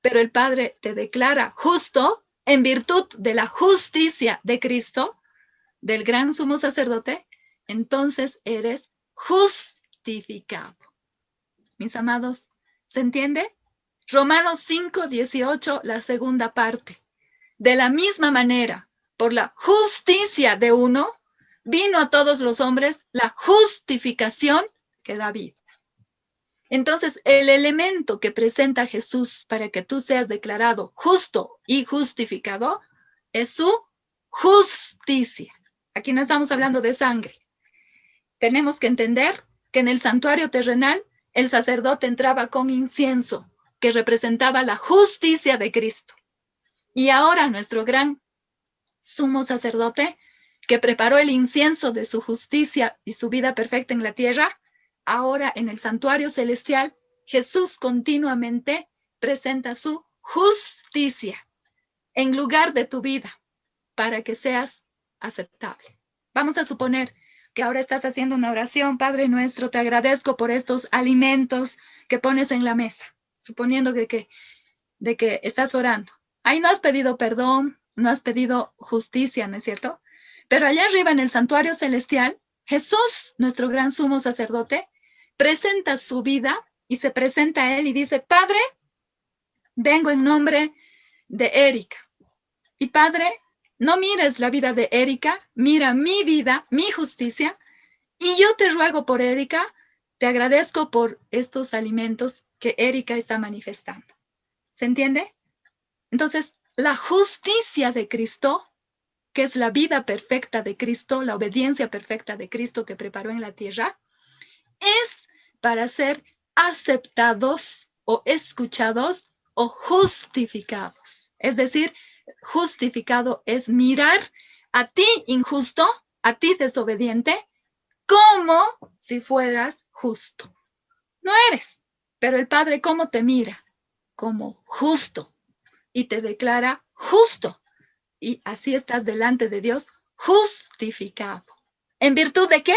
pero el Padre te declara justo en virtud de la justicia de Cristo, del gran sumo sacerdote, entonces eres justificado. Mis amados, ¿se entiende? Romanos 5:18, la segunda parte. De la misma manera, por la justicia de uno, vino a todos los hombres la justificación que da vida. Entonces, el elemento que presenta Jesús para que tú seas declarado justo y justificado es su justicia. Aquí no estamos hablando de sangre. Tenemos que entender que en el santuario terrenal el sacerdote entraba con incienso que representaba la justicia de Cristo. Y ahora nuestro gran sumo sacerdote que preparó el incienso de su justicia y su vida perfecta en la tierra, ahora en el santuario celestial, Jesús continuamente presenta su justicia en lugar de tu vida para que seas aceptable. Vamos a suponer que ahora estás haciendo una oración, Padre nuestro, te agradezco por estos alimentos que pones en la mesa, suponiendo de que estás orando. Ahí no has pedido perdón, no has pedido justicia, ¿no es cierto? Pero allá arriba en el santuario celestial, Jesús, nuestro gran sumo sacerdote, presenta su vida y se presenta a él y dice, Padre, vengo en nombre de Erika. Y Padre, no mires la vida de Erika, mira mi vida, mi justicia, y yo te ruego por Erika, te agradezco por estos alimentos que Erika está manifestando. ¿Se entiende? Entonces, la justicia de Cristo, que es la vida perfecta de Cristo, la obediencia perfecta de Cristo que preparó en la tierra, es para ser aceptados o escuchados o justificados. Es decir, justificado es mirar a ti injusto, a ti desobediente, como si fueras justo. No eres, pero el Padre, ¿cómo te mira? Como justo y te declara justo. Y así estás delante de Dios justificado. ¿En virtud de qué?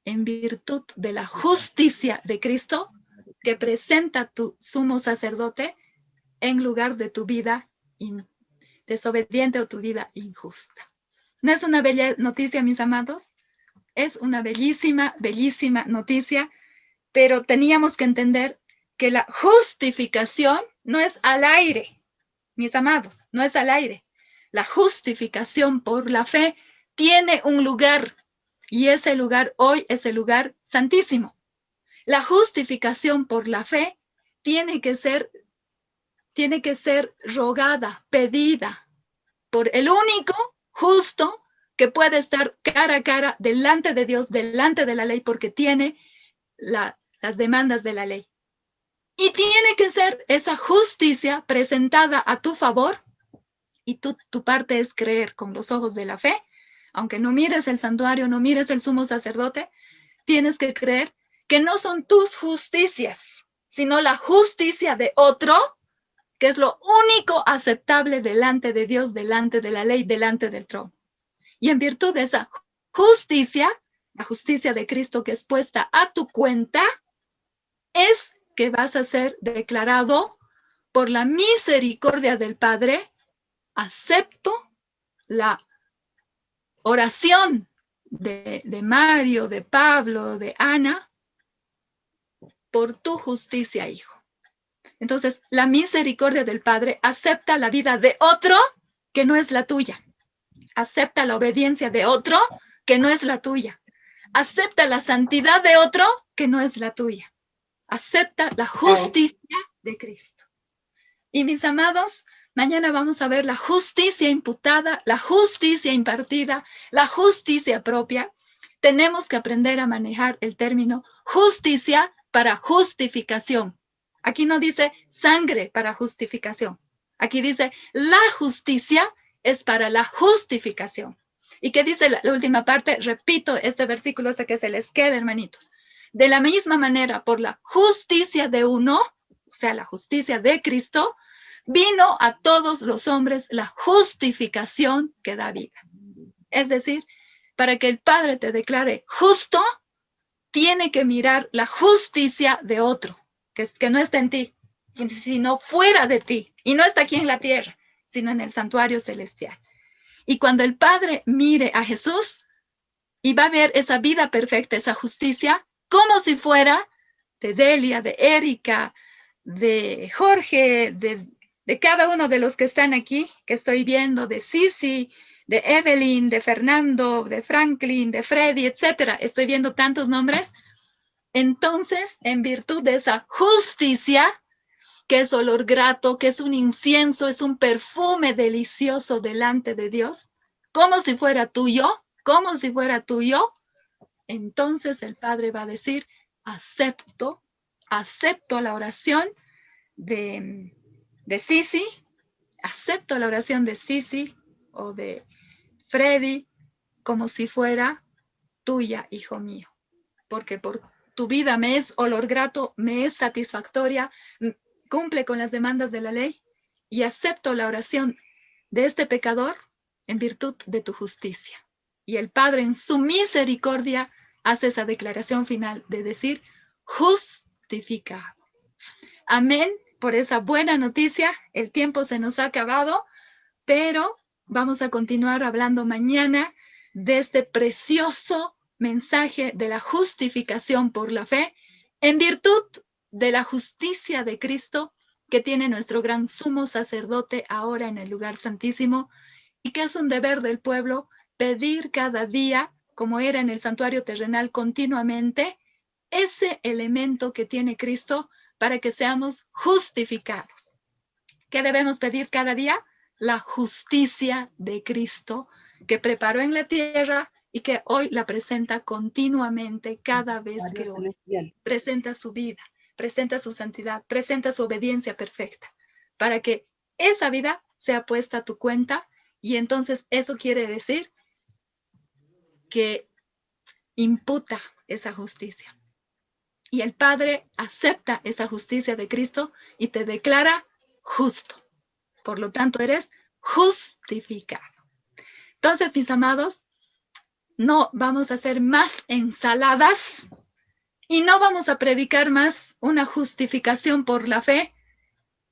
En virtud de la justicia de Cristo que presenta tu sumo sacerdote en lugar de tu vida desobediente o tu vida injusta. ¿No es una bella noticia, mis amados? Es una bellísima, bellísima noticia, pero teníamos que entender que la justificación no es al aire, mis amados, no es al aire. La justificación por la fe tiene un lugar y ese lugar hoy es el lugar santísimo. La justificación por la fe tiene que ser rogada, pedida por el único justo que puede estar cara a cara delante de Dios, delante de la ley, porque tiene las demandas de la ley. Y tiene que ser esa justicia presentada a tu favor, y tu parte es creer con los ojos de la fe, aunque no mires el santuario, no mires el sumo sacerdote, tienes que creer que no son tus justicias, sino la justicia de otro, que es lo único aceptable delante de Dios, delante de la ley, delante del trono. Y en virtud de esa justicia, la justicia de Cristo que es puesta a tu cuenta, es que vas a ser declarado por la misericordia del Padre, acepto la oración de Mario, de Pablo, de Ana, por tu justicia, hijo. Entonces, la misericordia del Padre acepta la vida de otro que no es la tuya. Acepta la obediencia de otro que no es la tuya. Acepta la santidad de otro que no es la tuya. Acepta la justicia de Cristo. Y mis amados, Mañana vamos a ver la justicia imputada, la justicia impartida, la justicia propia. Tenemos que aprender a manejar el término justicia para justificación. Aquí no dice sangre para justificación. Aquí dice la justicia es para la justificación. ¿Y qué dice la última parte? Repito este versículo hasta que se les quede, hermanitos. De la misma manera, por la justicia de uno, o sea, la justicia de Cristo, vino a todos los hombres la justificación que da vida. Es decir, para que el Padre te declare justo, tiene que mirar la justicia de otro, que no está en ti, sino fuera de ti. Y no está aquí en la tierra, sino en el santuario celestial. Y cuando el Padre mire a Jesús y va a ver esa vida perfecta, esa justicia, como si fuera de Delia, de Erika, de Jorge, de cada uno de los que están aquí, que estoy viendo, de Sisi, de Evelyn, de Fernando, de Franklin, de Freddy, etcétera. Estoy viendo tantos nombres. Entonces, en virtud de esa justicia, que es olor grato, que es un incienso, es un perfume delicioso delante de Dios, como si fuera tuyo, entonces el Padre va a decir, acepto la oración de Sisi, acepto la oración de Sisi o de Freddy como si fuera tuya, hijo mío, porque por tu vida me es olor grato, me es satisfactoria, cumple con las demandas de la ley y acepto la oración de este pecador en virtud de tu justicia. Y el Padre en su misericordia hace esa declaración final de decir justificado. Amén. Por esa buena noticia, el tiempo se nos ha acabado, pero vamos a continuar hablando mañana de este precioso mensaje de la justificación por la fe en virtud de la justicia de Cristo que tiene nuestro gran sumo sacerdote ahora en el lugar santísimo y que es un deber del pueblo pedir cada día, como era en el santuario terrenal continuamente, ese elemento que tiene Cristo para que seamos justificados. ¿Qué debemos pedir cada día? La justicia de Cristo que preparó en la tierra y que hoy la presenta continuamente cada vez que hoy presenta su vida, presenta su santidad, presenta su obediencia perfecta, para que esa vida sea puesta a tu cuenta y entonces eso quiere decir que imputa esa justicia. Y el Padre acepta esa justicia de Cristo y te declara justo. Por lo tanto, eres justificado. Entonces, mis amados, no vamos a hacer más ensaladas y no vamos a predicar más una justificación por la fe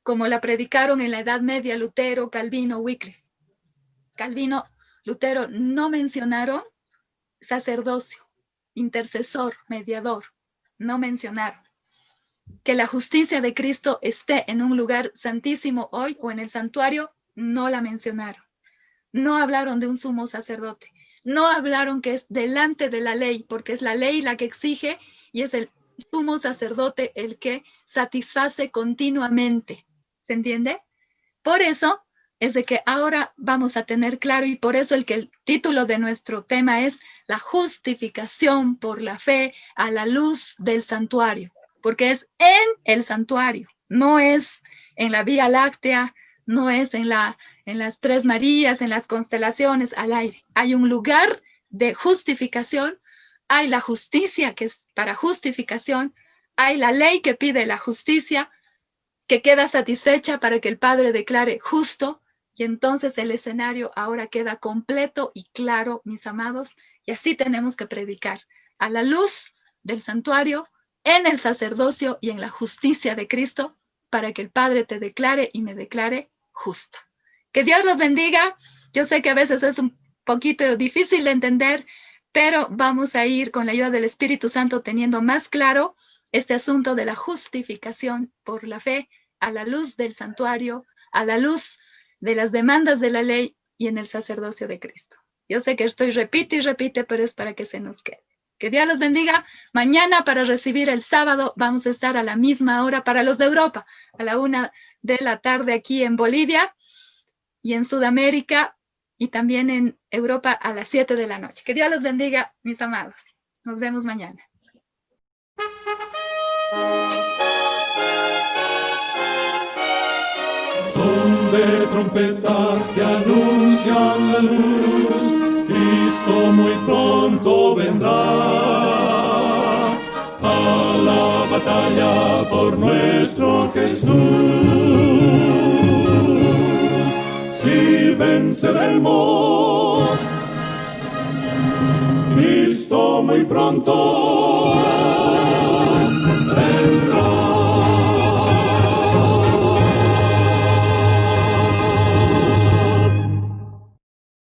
como la predicaron en la Edad Media Lutero, Calvino, Wycliffe. Calvino, Lutero no mencionaron sacerdocio, intercesor, mediador. No mencionaron que la justicia de Cristo esté en un lugar santísimo hoy o en el santuario, no la mencionaron. No hablaron de un sumo sacerdote, no hablaron que es delante de la ley, porque es la ley la que exige y es el sumo sacerdote el que satisface continuamente. ¿Se entiende? Por eso es de que ahora vamos a tener claro y por eso el título de nuestro tema es la justificación por la fe a la luz del santuario, porque es en el santuario, no es en la Vía Láctea, no es en las Tres Marías, en las constelaciones, al aire. Hay un lugar de justificación, hay la justicia que es para justificación, hay la ley que pide la justicia, que queda satisfecha para que el Padre declare justo, y entonces el escenario ahora queda completo y claro, mis amados, y así tenemos que predicar a la luz del santuario, en el sacerdocio y en la justicia de Cristo, para que el Padre te declare y me declare justo. Que Dios los bendiga. Yo sé que a veces es un poquito difícil de entender, pero vamos a ir con la ayuda del Espíritu Santo teniendo más claro este asunto de la justificación por la fe a la luz del santuario, a la luz de las demandas de la ley y en el sacerdocio de Cristo. Yo sé que estoy repite y repite, pero es para que se nos quede. Que Dios los bendiga. Mañana para recibir el sábado vamos a estar a la misma hora para los de Europa, a la 1 de la tarde aquí en Bolivia. y en Sudamérica y también en Europa a las 7 de la noche. Que Dios los bendiga, mis amados. Nos vemos mañana. Son de trompetas que anuncian la luz, Cristo muy pronto vendrá a la batalla por nuestro Jesús. Si venceremos, Cristo muy pronto